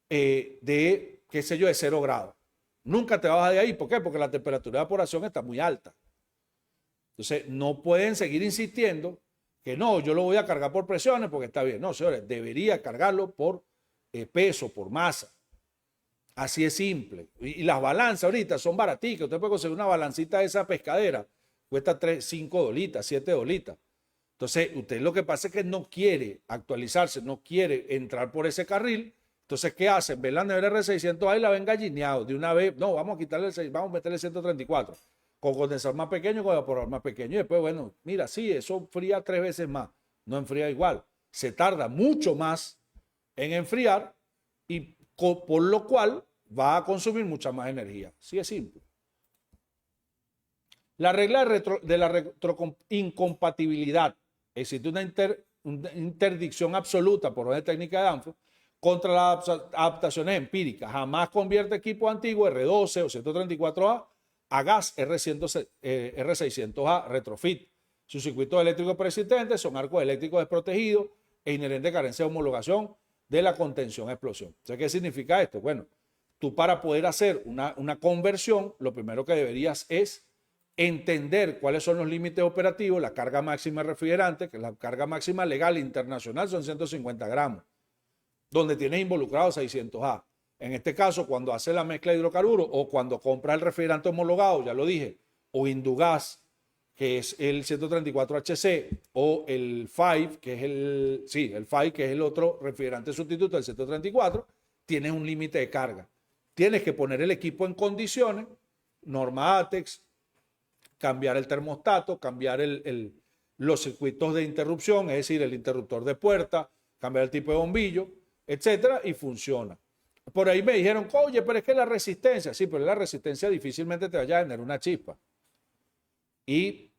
de, qué sé yo, de 0 grados. Nunca te va a bajar de ahí. ¿Por qué? Porque la temperatura de evaporación está muy alta. Entonces, no pueden seguir insistiendo que no, yo lo voy a cargar por presiones porque está bien. No, señores, debería cargarlo por peso, por masa. Así es simple. Y las balanzas ahorita son baraticas. Usted puede conseguir una balancita de esa pescadera. Cuesta 3, 5 dolitas, 7 dolitas. Entonces, usted lo que pasa es que no quiere actualizarse, no quiere entrar por ese carril. Entonces, ¿qué hacen? Ven la nevera R600A y la ven gallineado. De una vez, no, vamos a quitarle vamos a meterle 134. Con condensador más pequeño, con evaporador más pequeño. Y después, bueno, mira, sí, eso enfría 3 veces más. No enfría igual. Se tarda mucho más en enfriar y por lo cual va a consumir mucha más energía. Sí es simple. La regla de la retroincompatibilidad. Existe una interdicción absoluta por orden técnica de Danfoss contra las adaptaciones empíricas. Jamás convierte equipo antiguo R12 o 134A a gas R600A retrofit. Sus circuitos eléctricos preexistentes son arcos eléctricos desprotegidos e inherente carencia de homologación de la contención a explosión. ¿Sabes qué significa esto? Bueno, tú para poder hacer una conversión, lo primero que deberías es entender cuáles son los límites operativos, la carga máxima refrigerante, que la carga máxima legal internacional son 150 gramos, donde tienes involucrado 600A. En este caso, cuando hace la mezcla de hidrocarburos o cuando compra el refrigerante homologado, ya lo dije, o Indugas, que es el 134HC, o el 5, que es el 5, que es el otro refrigerante sustituto del 134, tienes un límite de carga. Tienes que poner el equipo en condiciones, norma ATEX, cambiar el termostato, cambiar los circuitos de interrupción, es decir, el interruptor de puerta, cambiar el tipo de bombillo, etcétera, y funciona. Por ahí me dijeron, oye, pero es que la resistencia, sí, pero la resistencia difícilmente te vaya a generar una chispa. Y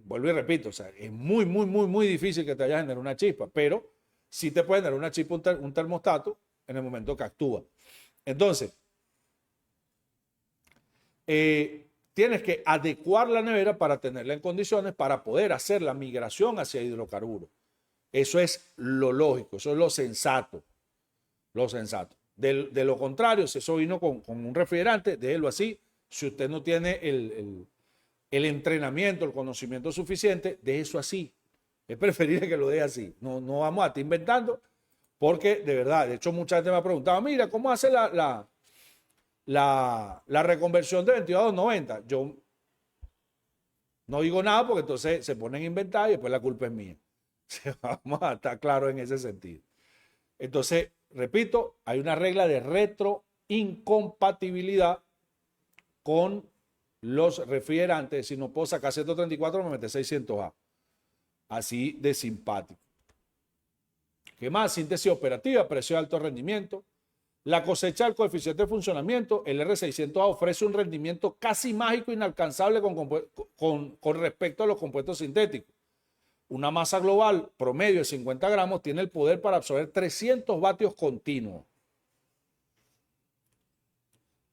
vuelvo y repito, o sea, es muy, muy, muy, muy difícil que te vaya a generar una chispa, pero sí te puede generar una chispa un termostato en el momento que actúa. Entonces, tienes que adecuar la nevera para tenerla en condiciones para poder hacer la migración hacia hidrocarburos. Eso es lo lógico, eso es lo sensato. Lo sensato. De lo contrario, si eso vino con un refrigerante, déjelo así. Si usted no tiene el entrenamiento, el conocimiento suficiente, deje eso así. Es preferible que lo deje así. No vamos a estar inventando, porque de verdad, de hecho, mucha gente me ha preguntado, mira, ¿cómo hace la reconversión de 22 a 290? Yo no digo nada porque entonces se ponen a inventar y después la culpa es mía. Vamos a estar claros en ese sentido. Entonces, repito, hay una regla de retroincompatibilidad con los refrigerantes. Si no puedo sacar 134, me mete 600A. Así de simpático. ¿Qué más? Síntesis operativa, precio de alto rendimiento. La cosecha del coeficiente de funcionamiento, el R600A ofrece un rendimiento casi mágico, inalcanzable con respecto a los compuestos sintéticos. Una masa global promedio de 50 gramos tiene el poder para absorber 300 vatios continuos.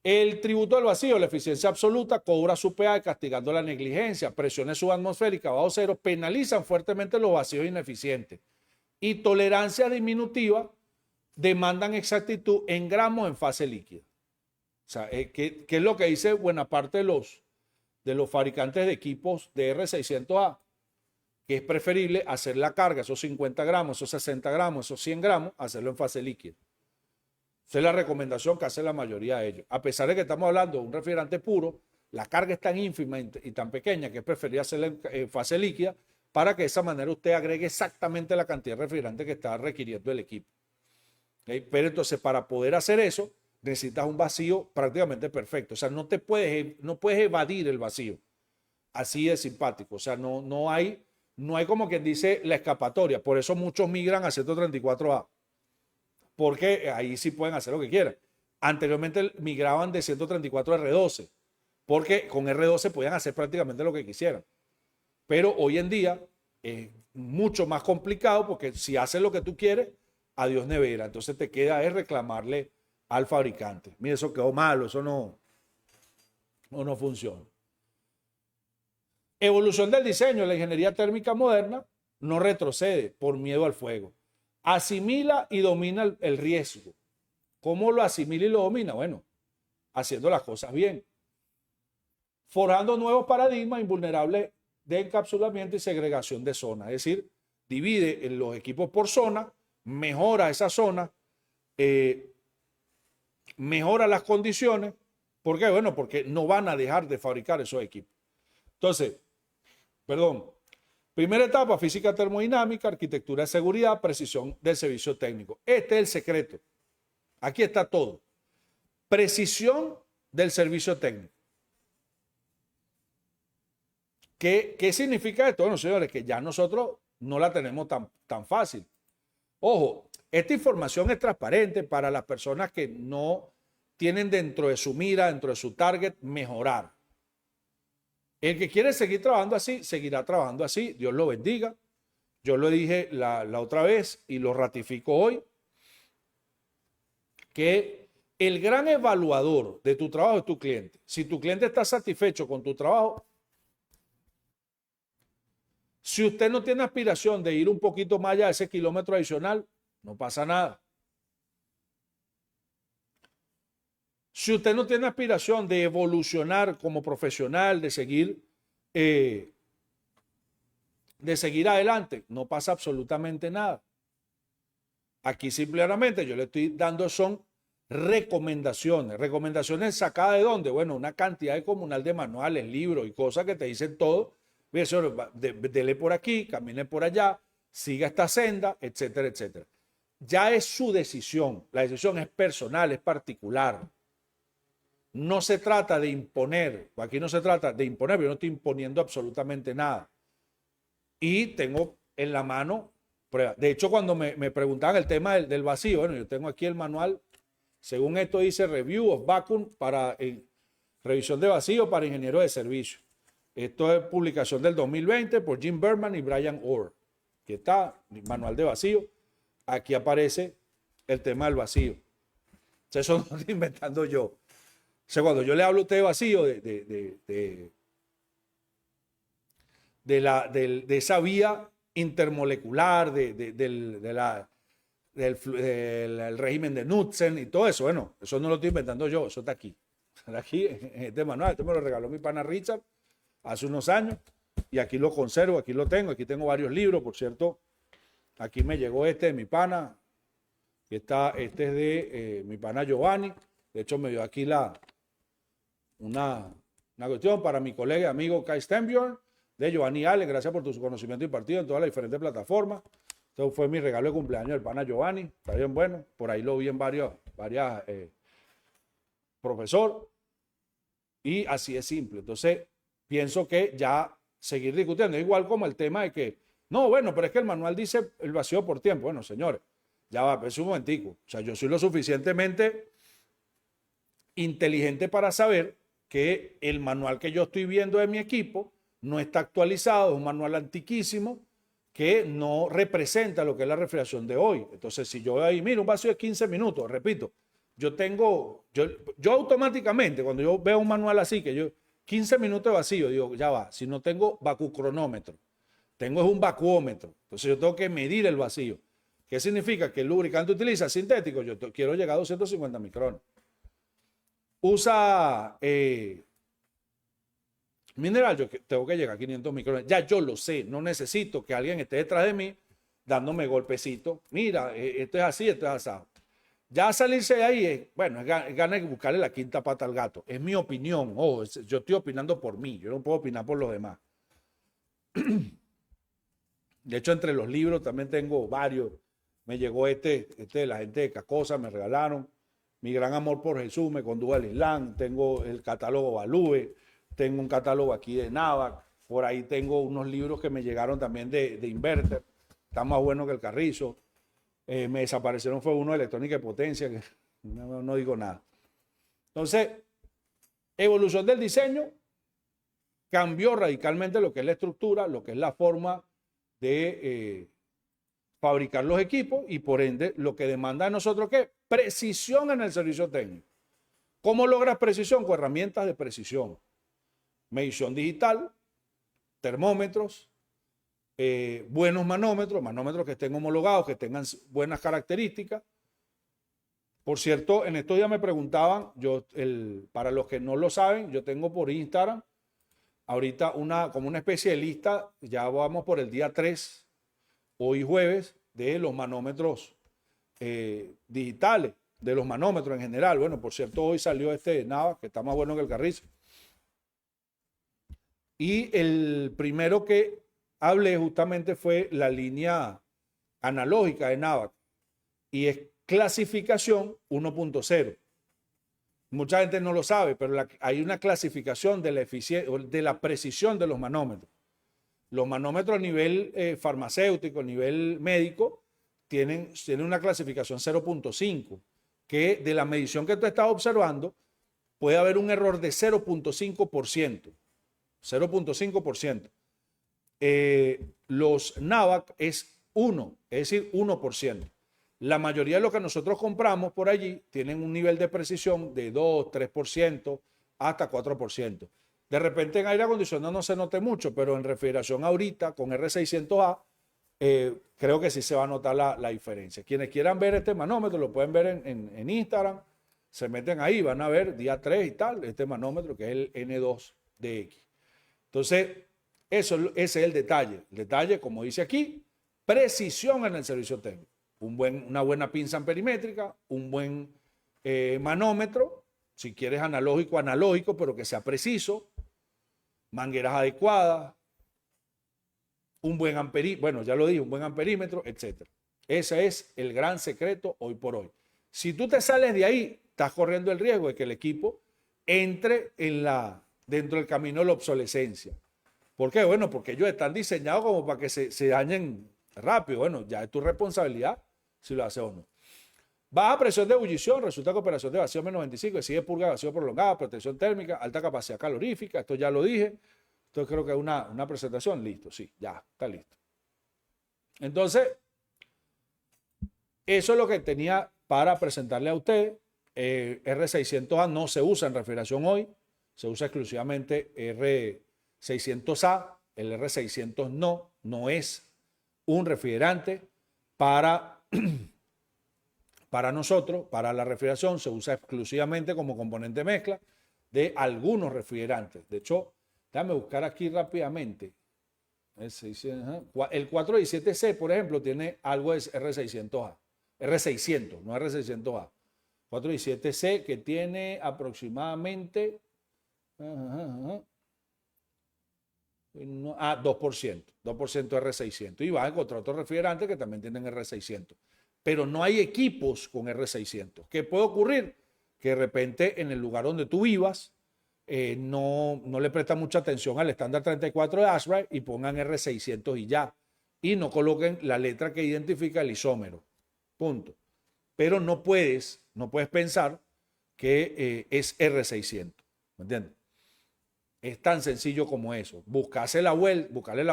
El tributo del vacío, la eficiencia absoluta, cobra su peaje castigando la negligencia. Presiones subatmosféricas bajo cero penalizan fuertemente los vacíos ineficientes. Y tolerancia diminutiva demandan exactitud en gramos en fase líquida. O sea, ¿qué es lo que dice buena parte de los fabricantes de equipos de R600A? Que es preferible hacer la carga, esos 50 gramos, esos 60 gramos, esos 100 gramos, hacerlo en fase líquida. Esa es la recomendación que hace la mayoría de ellos. A pesar de que estamos hablando de un refrigerante puro, la carga es tan ínfima y tan pequeña que es preferible hacerla en fase líquida para que de esa manera usted agregue exactamente la cantidad de refrigerante que está requiriendo el equipo. ¿Okay? Pero entonces, para poder hacer eso, necesitas un vacío prácticamente perfecto. O sea, no puedes evadir el vacío. Así de simpático. O sea, no hay como quien dice la escapatoria. Por eso muchos migran a 134A. Porque ahí sí pueden hacer lo que quieran. Anteriormente migraban de 134 a R12. Porque con R12 podían hacer prácticamente lo que quisieran. Pero hoy en día es mucho más complicado porque si haces lo que tú quieres, adiós nevera. Entonces te queda es reclamarle al fabricante. Mira, eso quedó malo, eso no funciona. Evolución del diseño. La ingeniería térmica moderna no retrocede por miedo al fuego. Asimila y domina el riesgo. ¿Cómo lo asimila y lo domina? Bueno, haciendo las cosas bien. Forjando nuevos paradigmas invulnerables de encapsulamiento y segregación de zonas. Es decir, divide en los equipos por zona, mejora esa zona, mejora las condiciones. ¿Por qué? Bueno, porque no van a dejar de fabricar esos equipos. Entonces, primera etapa, física termodinámica, arquitectura de seguridad, precisión del servicio técnico. Este es el secreto. Aquí está todo. Precisión del servicio técnico. ¿Qué significa esto? Bueno, señores, que ya nosotros no la tenemos tan fácil. Ojo, esta información es transparente para las personas que no tienen dentro de su mira, dentro de su target, mejorar. El que quiere seguir trabajando así, seguirá trabajando así. Dios lo bendiga. Yo lo dije la otra vez y lo ratifico hoy, que el gran evaluador de tu trabajo es tu cliente. Si tu cliente está satisfecho con tu trabajo, si usted no tiene aspiración de ir un poquito más allá de ese kilómetro adicional, no pasa nada. Si usted no tiene aspiración de evolucionar como profesional, de seguir adelante, no pasa absolutamente nada. Aquí simplemente yo le estoy dando son recomendaciones. ¿Recomendaciones sacadas de dónde? Bueno, una cantidad de comunal de manuales, libros y cosas que te dicen todo. Dele por aquí, camine por allá, siga esta senda, etcétera, etcétera. Ya es su decisión. La decisión es personal, es particular. No se trata de imponer. Aquí no se trata de imponer, yo no estoy imponiendo absolutamente nada. Y tengo en la mano pruebas. De hecho, cuando me preguntaban el tema del vacío, bueno, yo tengo aquí el manual. Según esto dice Review of Vacuum para revisión de vacío para ingenieros de servicio. Esto es publicación del 2020 por Jim Berman y Brian Orr. Aquí está el manual de vacío. Aquí aparece el tema del vacío. O sea, eso no lo estoy inventando yo. O sea, cuando yo le hablo a usted de vacío, de esa vía intermolecular, del régimen de Knudsen y todo eso, bueno, eso no lo estoy inventando yo, eso está aquí. Está aquí en este manual. Este me lo regaló mi pana Richard hace unos años y aquí lo conservo, aquí lo tengo, aquí tengo varios libros, por cierto. Aquí me llegó este de mi pana, este es de mi pana Giovanni. De hecho, me dio aquí una cuestión para mi colega y amigo Kai Stenbjorn, de Giovanni Ale. Gracias por tu conocimiento impartido en todas las diferentes plataformas. Esto fue mi regalo de cumpleaños del pana Giovanni. Está bien bueno. Por ahí lo vi en varias profesor. Y así es simple. Entonces, pienso que ya seguir discutiendo. Igual como el tema de que, no, bueno, pero es que el manual dice el vacío por tiempo. Bueno, señores, ya va, pues un momentico. O sea, yo soy lo suficientemente inteligente para saber que el manual que yo estoy viendo de mi equipo no está actualizado, es un manual antiquísimo que no representa lo que es la refrigeración de hoy. Entonces, si yo veo ahí, mira, un vacío de 15 minutos, repito, yo automáticamente, cuando yo veo un manual así, que yo, 15 minutos de vacío, digo, ya va, si no tengo vacucronómetro, tengo es un vacuómetro, entonces yo tengo que medir el vacío. ¿Qué significa? Que el lubricante utiliza sintético, yo quiero llegar a 250 micrones. Usa mineral, yo tengo que llegar a 500 micrones. Ya yo lo sé, no necesito que alguien esté detrás de mí dándome golpecitos. Mira, esto es así, esto es asado. Ya salirse de ahí, bueno, es ganas de buscarle la quinta pata al gato. Es mi opinión. Yo estoy opinando por mí, yo no puedo opinar por los demás. De hecho, entre los libros también tengo varios. Me llegó este de la gente de Cacosa, me regalaron. Mi gran amor por Jesús me condujo al Islam. Tengo el catálogo Balúe. Tengo un catálogo aquí de Navac. Por ahí tengo unos libros que me llegaron también de Inverter. Está más bueno que el Carrizo. Me desaparecieron fue uno de electrónica de potencia, que no digo nada. Entonces, evolución del diseño cambió radicalmente lo que es la estructura, lo que es la forma de fabricar los equipos y por ende lo que demanda de nosotros ¿qué? Precisión en el servicio técnico. ¿Cómo logras precisión? Con herramientas de precisión. Medición digital, termómetros, buenos manómetros que estén homologados, que tengan buenas características. Por cierto, en estos días me preguntaban, para los que no lo saben, yo tengo por Instagram ahorita como una especie de lista, ya vamos por el día 3, hoy jueves, de los manómetros digitales, de los manómetros en general. Bueno, por cierto, hoy salió este de Navac, que está más bueno que el Carrizo. Y el primero que hablé justamente fue la línea analógica de Navac y es clasificación 1.0. Mucha gente no lo sabe, pero hay una clasificación de la precisión de los manómetros. Los manómetros a nivel farmacéutico, a nivel médico, tienen una clasificación 0.5, que de la medición que tú estás observando puede haber un error de 0.5%. 0.5%. Los Navac es 1, es decir, 1%. La mayoría de lo que nosotros compramos por allí tienen un nivel de precisión de 2, 3%, hasta 4%. De repente en aire acondicionado no se note mucho, pero en refrigeración ahorita con R600A creo que sí se va a notar la diferencia. Quienes quieran ver este manómetro lo pueden ver en Instagram, se meten ahí, van a ver día 3 y tal, este manómetro que es el N2DX. Entonces, ese es el detalle. El detalle, como dice aquí, precisión en el servicio técnico. Una buena pinza amperimétrica, un buen manómetro, si quieres analógico, analógico, pero que sea preciso, mangueras adecuadas, un buen amperímetro, bueno, ya lo dije, un buen amperímetro, etc. Ese es el gran secreto hoy por hoy. Si tú te sales de ahí, estás corriendo el riesgo de que el equipo entre dentro del camino de la obsolescencia. ¿Por qué? Bueno, porque ellos están diseñados como para que se dañen rápido. Bueno, ya es tu responsabilidad si lo haces o no. Baja presión de ebullición, resulta que operación de vacío menos 25, sigue purga de vacío prolongada, protección térmica, alta capacidad calorífica, esto ya lo dije. Entonces creo que es una presentación, listo, sí, ya, está listo. Entonces, eso es lo que tenía para presentarle a usted. R600A no se usa en refrigeración hoy, se usa exclusivamente R600A, el R600 no es un refrigerante para, para nosotros, para la refrigeración, se usa exclusivamente como componente mezcla de algunos refrigerantes. De hecho, déjame buscar aquí rápidamente. El 417C, por ejemplo, tiene algo de R600A. R600, no R600A. 417C que tiene aproximadamente 2% R600. Y vas a encontrar otros refrigerantes que también tienen R600. Pero no hay equipos con R600. ¿Qué puede ocurrir? Que de repente en el lugar donde tú vivas no le prestan mucha atención al estándar 34 de ASHRAE y pongan R600 y ya. Y no coloquen la letra que identifica el isómero. Punto. Pero no puedes pensar que es R600. ¿Me entiendes? Es tan sencillo como eso. Buscarle la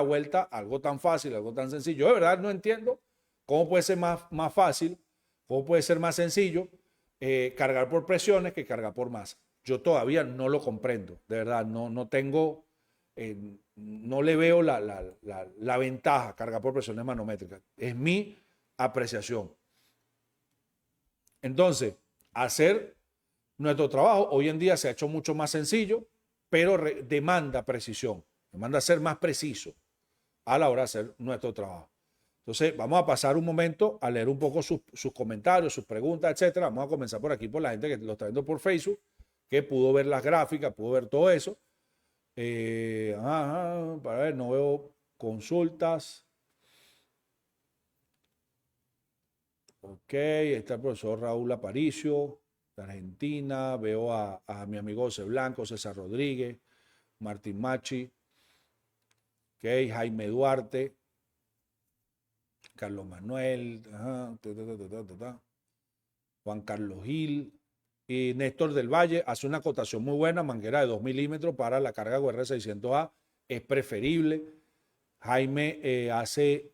vuelta a algo tan fácil, algo tan sencillo. Yo de verdad no entiendo cómo puede ser más fácil, cómo puede ser más sencillo cargar por presiones que cargar por masa. Yo todavía no lo comprendo. De verdad, no tengo, no le veo la ventaja cargar por presiones manométricas. Es mi apreciación. Entonces, hacer nuestro trabajo hoy en día se ha hecho mucho más sencillo, pero demanda precisión, demanda ser más preciso a la hora de hacer nuestro trabajo. Entonces, vamos a pasar un momento a leer un poco sus comentarios, sus preguntas, etcétera. Vamos a comenzar por aquí, por la gente que lo está viendo por Facebook, que pudo ver las gráficas, pudo ver todo eso. Para ver, no veo consultas. Ok, está el profesor Raúl Aparicio, de Argentina. Veo a mi amigo José Blanco, César Rodríguez, Martín Machi, okay, Jaime Duarte, Carlos Manuel, Juan Carlos Gil y Néstor del Valle hace una acotación muy buena, manguera de 2 milímetros para la carga UR600A, es preferible. Jaime hace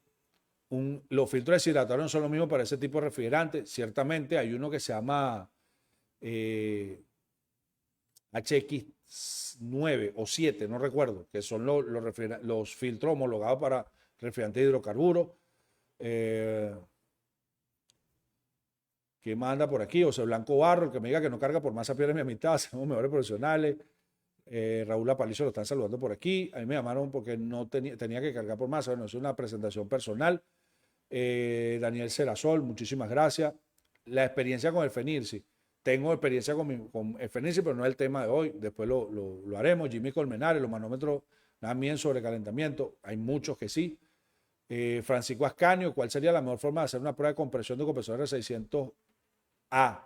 los filtros deshidratados no son lo mismo para ese tipo de refrigerante. Ciertamente hay uno que se llama HX9 o 7, no recuerdo, que son los filtros homologados para refrigerantes de hidrocarburos. ¿Qué manda por aquí? José Blanco Barro, el que me diga que no carga por masa pierde mi amistad, somos mejores profesionales. Raúl Aparicio lo están saludando por aquí. A mí me llamaron porque no tenía que cargar por masa. Bueno, es una presentación personal. Daniel Serasol, muchísimas gracias. La experiencia con el Fenirsi. Tengo experiencia con el Fenirsi, pero no es el tema de hoy. Después lo haremos. Jimmy Colmenares, los manómetros también sobre calentamiento. Hay muchos que sí. Francisco Ascanio, ¿cuál sería la mejor forma de hacer una prueba de compresión de compresor R600A?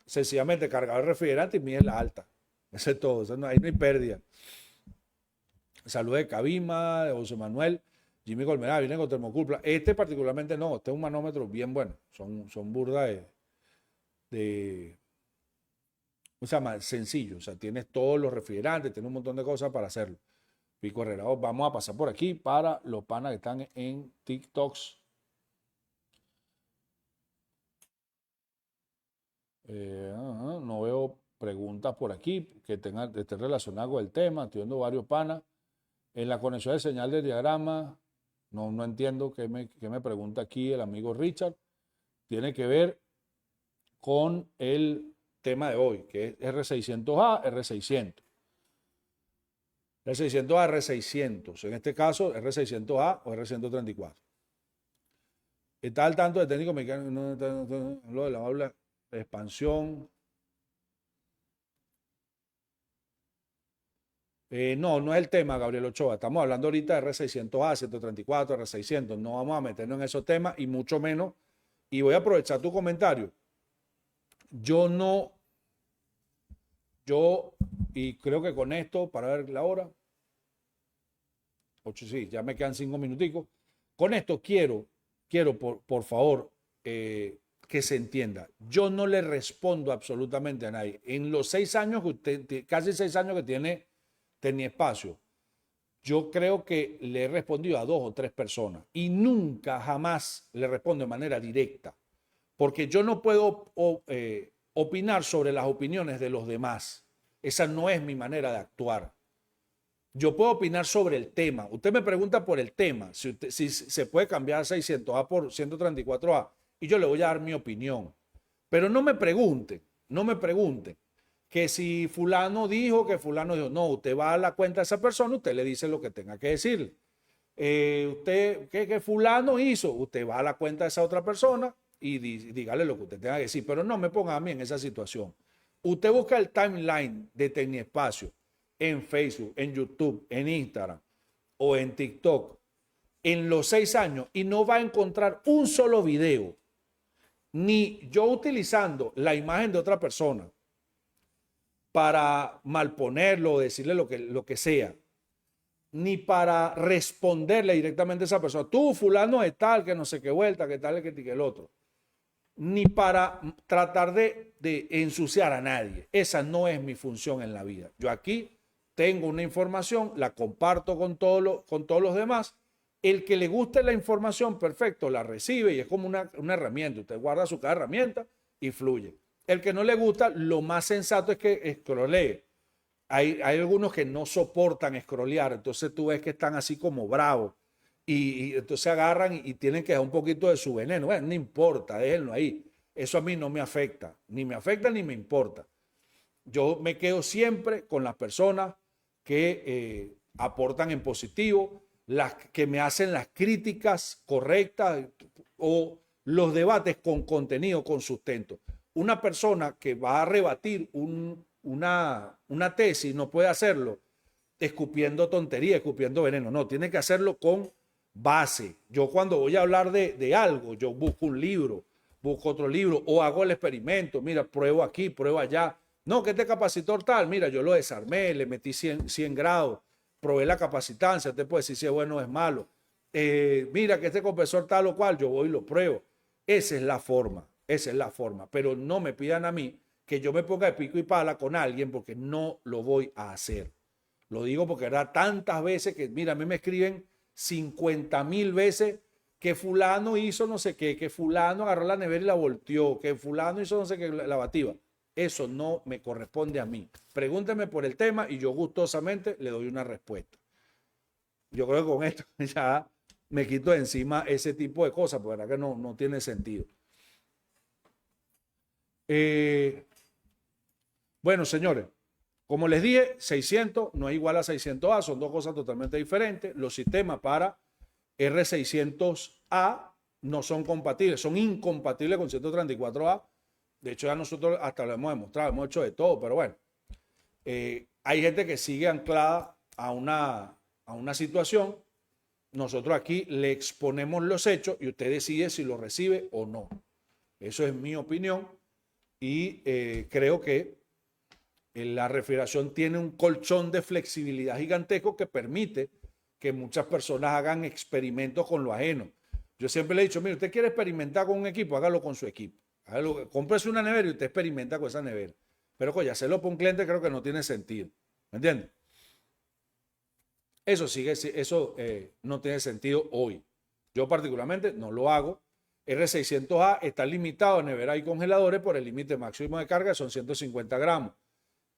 Sencillamente cargar el refrigerante y mide la alta. Eso es todo. Eso ahí no hay pérdida. Saludos de Cabima, de José Manuel. Jimmy Colmenares viene con termocupla. Este particularmente no, este es un manómetro bien bueno. Son burda o sea, más sencillo. O sea, tienes todos los refrigerantes, tienes un montón de cosas para hacerlo. Pico Herrera. Vamos a pasar por aquí para los panas que están en TikToks. No veo preguntas por aquí que estén relacionadas con el tema. Estoy viendo varios panas. En la conexión de señal del diagrama No entiendo qué me pregunta aquí el amigo Richard. Tiene que ver con el tema de hoy, que es R600A, R600. R600A, R600. En este caso, R600A o R134. Está al tanto de técnico mecánico, lo de la válvula de expansión. No es el tema, Gabriel Ochoa. Estamos hablando ahorita de R600A, 134, R600. No vamos a meternos en esos temas y mucho menos. Y voy a aprovechar tu comentario. Y creo que con esto, para ver la hora, 8, sí, ya me quedan 5 minuticos. Con esto quiero por favor, que se entienda. Yo no le respondo absolutamente a nadie. En los 6 años que usted, casi 6 años que tiene Espacio, yo creo que le he respondido a 2 o 3 personas y nunca, jamás le respondo de manera directa, porque yo no puedo opinar sobre las opiniones de los demás. Esa no es mi manera de actuar. Yo puedo opinar sobre el tema. Usted me pregunta por el tema, si se puede cambiar 600A por 134A, y yo le voy a dar mi opinión. Pero no me pregunte que si fulano dijo, que fulano dijo. No, usted va a la cuenta de esa persona, usted le dice lo que tenga que decirle. Usted, ¿qué fulano hizo? Usted va a la cuenta de esa otra persona y dígale lo que usted tenga que decir. Pero no me ponga a mí en esa situación. Usted busca el timeline de Tecniespacio en Facebook, en YouTube, en Instagram o en TikTok en los 6 años y no va a encontrar un solo video, ni yo utilizando la imagen de otra persona para malponerlo o decirle lo que sea, ni para responderle directamente a esa persona. Tú, fulano de tal, que no sé qué vuelta, que tal, que el otro. Ni para tratar de ensuciar a nadie. Esa no es mi función en la vida. Yo aquí tengo una información, la comparto con todos los demás. El que le guste la información, perfecto, la recibe y es como una herramienta. Usted guarda su cada herramienta y fluye. El que no le gusta, lo más sensato es que scrollee. Hay algunos que no soportan scrollear, entonces tú ves que están así como bravos y entonces agarran y tienen que dejar un poquito de su veneno. Bueno, no importa, déjenlo ahí. Eso a mí no me afecta, ni me importa. Yo me quedo siempre con las personas que aportan en positivo, las que me hacen las críticas correctas o los debates con contenido, con sustento. Una persona que va a rebatir una tesis no puede hacerlo escupiendo tontería, escupiendo veneno. No, tiene que hacerlo con base. Yo cuando voy a hablar de algo, yo busco un libro, busco otro libro o hago el experimento. Mira, pruebo aquí, pruebo allá. No, que este capacitor tal, mira, yo lo desarmé, le metí 100 grados, probé la capacitancia, te puede decir si es bueno o es malo. Mira que este compresor tal o cual, yo voy y lo pruebo. Esa es la forma, pero no me pidan a mí que yo me ponga de pico y pala con alguien porque no lo voy a hacer. Lo digo porque era tantas veces que, mira, a mí me escriben 50,000 veces que fulano hizo no sé qué, que fulano agarró la nevera y la volteó, que fulano hizo no sé qué, la bativa. Eso no me corresponde a mí. Pregúnteme por el tema y yo gustosamente le doy una respuesta. Yo creo que con esto ya me quito de encima ese tipo de cosas, porque la verdad que no tiene sentido. Bueno, señores, como les dije, 600 no es igual a 600A, son dos cosas totalmente diferentes. Los sistemas para R600A no son compatibles, son incompatibles con 134A. De hecho, ya nosotros hasta lo hemos demostrado, hemos hecho de todo, pero bueno, hay gente que sigue anclada a una situación. Nosotros aquí le exponemos los hechos y usted decide si lo recibe o no. Eso es mi opinión y creo que la refrigeración tiene un colchón de flexibilidad gigantesco que permite que muchas personas hagan experimentos con lo ajeno. Yo siempre le he dicho, mire, usted quiere experimentar con un equipo, hágalo con su equipo. Cómprese una nevera y usted experimenta con esa nevera. Pero coño, hacerlo para un cliente creo que no tiene sentido. ¿Me entiende? Eso no tiene sentido hoy. Yo particularmente no lo hago. R600A está limitado a nevera y congeladores por el límite máximo de carga, son 150 gramos.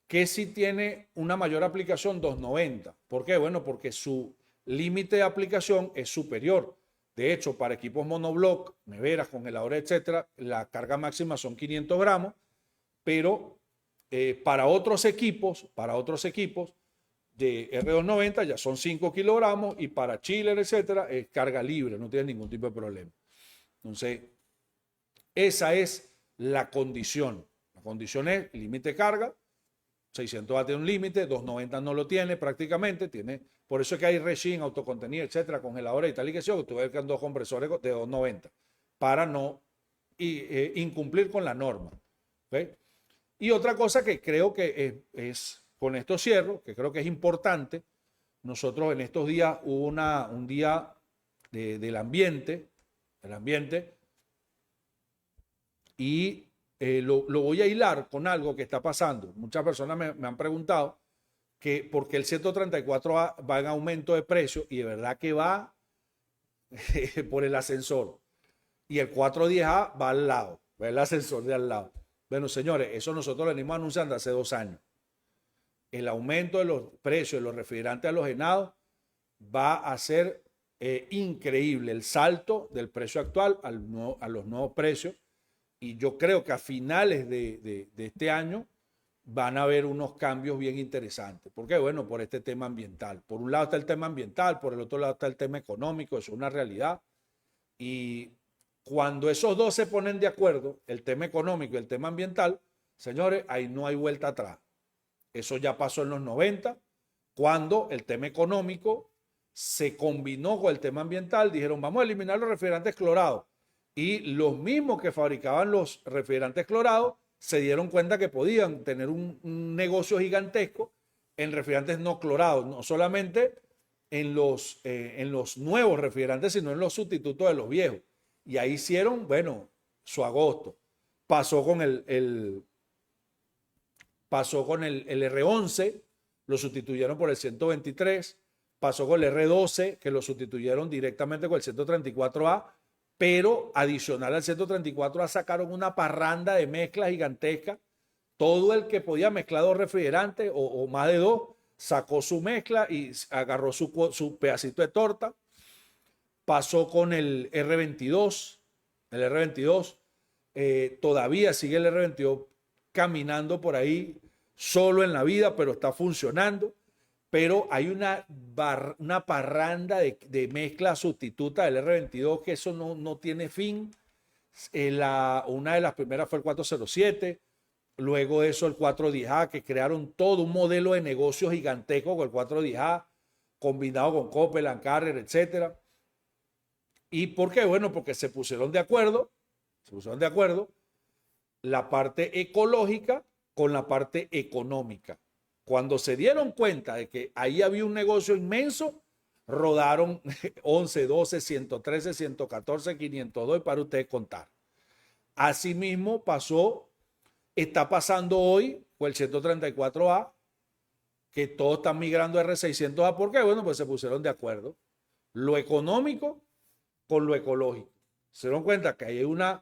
Que sí tiene una mayor aplicación, 290. ¿Por qué? Bueno, porque su límite de aplicación es superior. De hecho, para equipos monobloc, neveras, congeladores, etcétera, la carga máxima son 500 gramos, pero para otros equipos de R290 ya son 5 kilogramos y para chiller, etcétera, es carga libre, no tiene ningún tipo de problema. Entonces, esa es la condición. La condición es límite de carga. 600 va a tener un límite, 290 no lo tiene prácticamente, por eso es que hay regime, autocontenido, etcétera, congeladores y tal y que sea, que tuve que dos compresores de 290 para no incumplir con la norma. ¿Okay? Y otra cosa que creo que con esto cierro, que creo que es importante, nosotros en estos días hubo un día del ambiente, y lo voy a hilar con algo que está pasando. Muchas personas me han preguntado que por qué el 134A va en aumento de precio, y de verdad que va por el ascensor. Y el 410A va al lado, va el ascensor de al lado. Bueno, señores, eso nosotros lo venimos anunciando hace 2 años. El aumento de los precios de los refrigerantes halogenados va a ser increíble. El salto del precio actual a los nuevos precios. Y yo creo que a finales de este año van a haber unos cambios bien interesantes. ¿Por qué? Bueno, por este tema ambiental. Por un lado está el tema ambiental, por el otro lado está el tema económico, eso es una realidad. Y cuando esos dos se ponen de acuerdo, el tema económico y el tema ambiental, señores, ahí no hay vuelta atrás. Eso ya pasó en los 90, cuando el tema económico se combinó con el tema ambiental, dijeron, vamos a eliminar los refrigerantes clorados. Y los mismos que fabricaban los refrigerantes clorados se dieron cuenta que podían tener un negocio gigantesco en refrigerantes no clorados, no solamente en los nuevos refrigerantes, sino en los sustitutos de los viejos. Y ahí hicieron, bueno, su agosto. Pasó con el R11, lo sustituyeron por el 123, pasó con el R12, que lo sustituyeron directamente con el 134A, pero adicional al 134A sacaron una parranda de mezclas gigantesca. Todo el que podía mezclar 2 refrigerantes o más de 2, sacó su mezcla y agarró su pedacito de torta. Pasó con el R22. El R22 todavía sigue el R22 caminando por ahí solo en la vida, pero está funcionando. Pero hay una parranda de mezcla sustituta del R22 que eso no tiene fin. Una de las primeras fue el 407, luego de eso el 410A, que crearon todo un modelo de negocio gigantesco con el 410A, combinado con Copeland, Carrier, etc. ¿Y por qué? Bueno, porque se pusieron de acuerdo la parte ecológica con la parte económica. Cuando se dieron cuenta de que ahí había un negocio inmenso, rodaron 11, 12, 113, 114, 502 para ustedes contar. Asimismo está pasando hoy con el 134A, que todos están migrando a R600A. ¿Por qué? Bueno, pues se pusieron de acuerdo. Lo económico con lo ecológico. Se dieron cuenta que hay una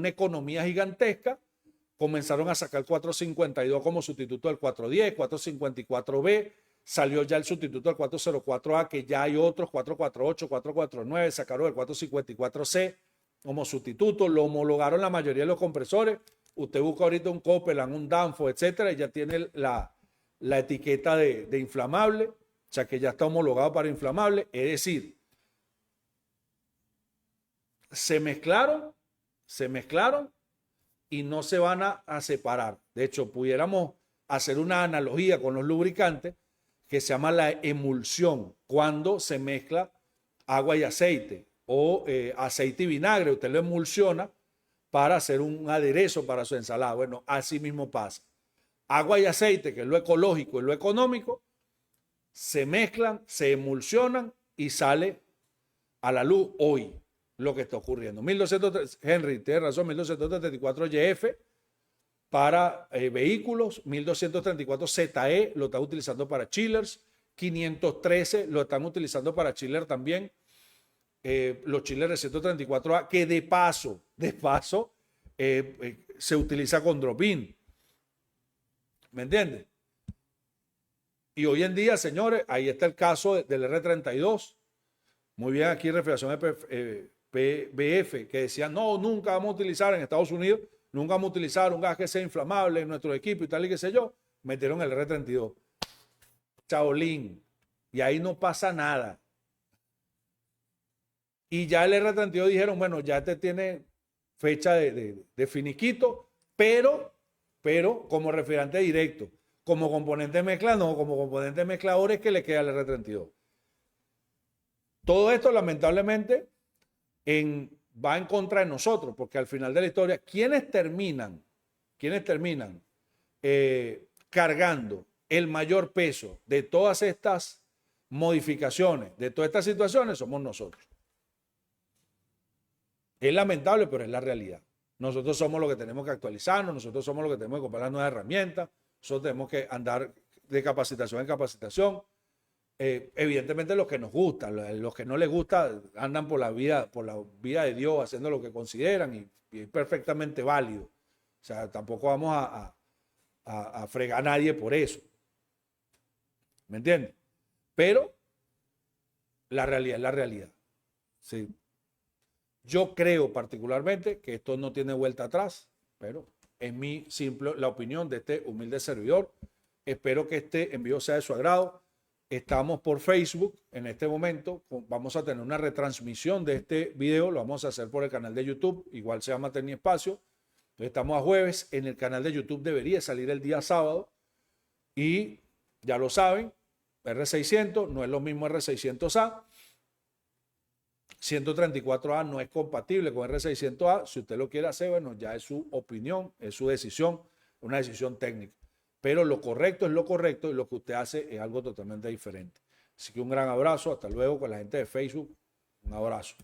economía gigantesca. Comenzaron a sacar el 452 como sustituto del 410, 454B, salió ya el sustituto del 404A, que ya hay otros, 448, 449, sacaron el 454C como sustituto, lo homologaron la mayoría de los compresores. Usted busca ahorita un Copeland, un Danfoss, etcétera, y ya tiene la etiqueta de inflamable, o sea que ya está homologado para inflamable. Es decir, se mezclaron y no se van a separar. De hecho, pudiéramos hacer una analogía con los lubricantes que se llama la emulsión, cuando se mezcla agua y aceite o aceite y vinagre. Usted lo emulsiona para hacer un aderezo para su ensalada. Bueno, así mismo pasa. Agua y aceite, que es lo ecológico y lo económico, se mezclan, se emulsionan y sale a la luz hoy lo que está ocurriendo. Henry, tiene razón, 1234 YF para vehículos, 1234 ZE lo están utilizando para chillers, 513 lo están utilizando para chiller también. Los chillers de 134A, que de paso se utiliza con drop-in. ¿Me entiendes? Y hoy en día, señores, ahí está el caso del R-32. Muy bien, aquí refrigeración PBF, que decía, no, nunca vamos a utilizar en Estados Unidos, nunca vamos a utilizar un gas que sea inflamable en nuestro equipo y tal y qué sé yo. Metieron el R-32. Chaolín. Y ahí no pasa nada. Y ya el R-32 dijeron, bueno, ya este tiene fecha de finiquito, pero como refrigerante directo. Como componente mezcla, no, como componente mezclador es que le queda el R-32. Todo esto, lamentablemente, va en contra de nosotros, porque al final de la historia, ¿quiénes terminan cargando el mayor peso de todas estas modificaciones, de todas estas situaciones? Somos nosotros. Es lamentable, pero es la realidad. Nosotros somos los que tenemos que actualizarnos, nosotros somos los que tenemos que comprar las nuevas herramientas, nosotros tenemos que andar de capacitación en capacitación. Evidentemente los que nos gusta, los que no les gusta andan por la vida de Dios haciendo lo que consideran y es perfectamente válido. O sea, tampoco vamos a fregar a nadie por eso. ¿Me entiendes? Pero la realidad es la realidad. Sí. Yo creo particularmente que esto no tiene vuelta atrás, pero es la opinión de este humilde servidor. Espero que este envío sea de su agrado. Estamos por Facebook en este momento. Vamos a tener una retransmisión de este video. Lo vamos a hacer por el canal de YouTube. Igual se llama Tecni Espacio. Entonces estamos a jueves. En el canal de YouTube debería salir el día sábado. Y ya lo saben, R600 no es lo mismo R600A. 134A no es compatible con R600A. Si usted lo quiere hacer, bueno, ya es su opinión, es su decisión, una decisión técnica. Pero lo correcto es lo correcto y lo que usted hace es algo totalmente diferente. Así que un gran abrazo, hasta luego con la gente de Facebook. Un abrazo.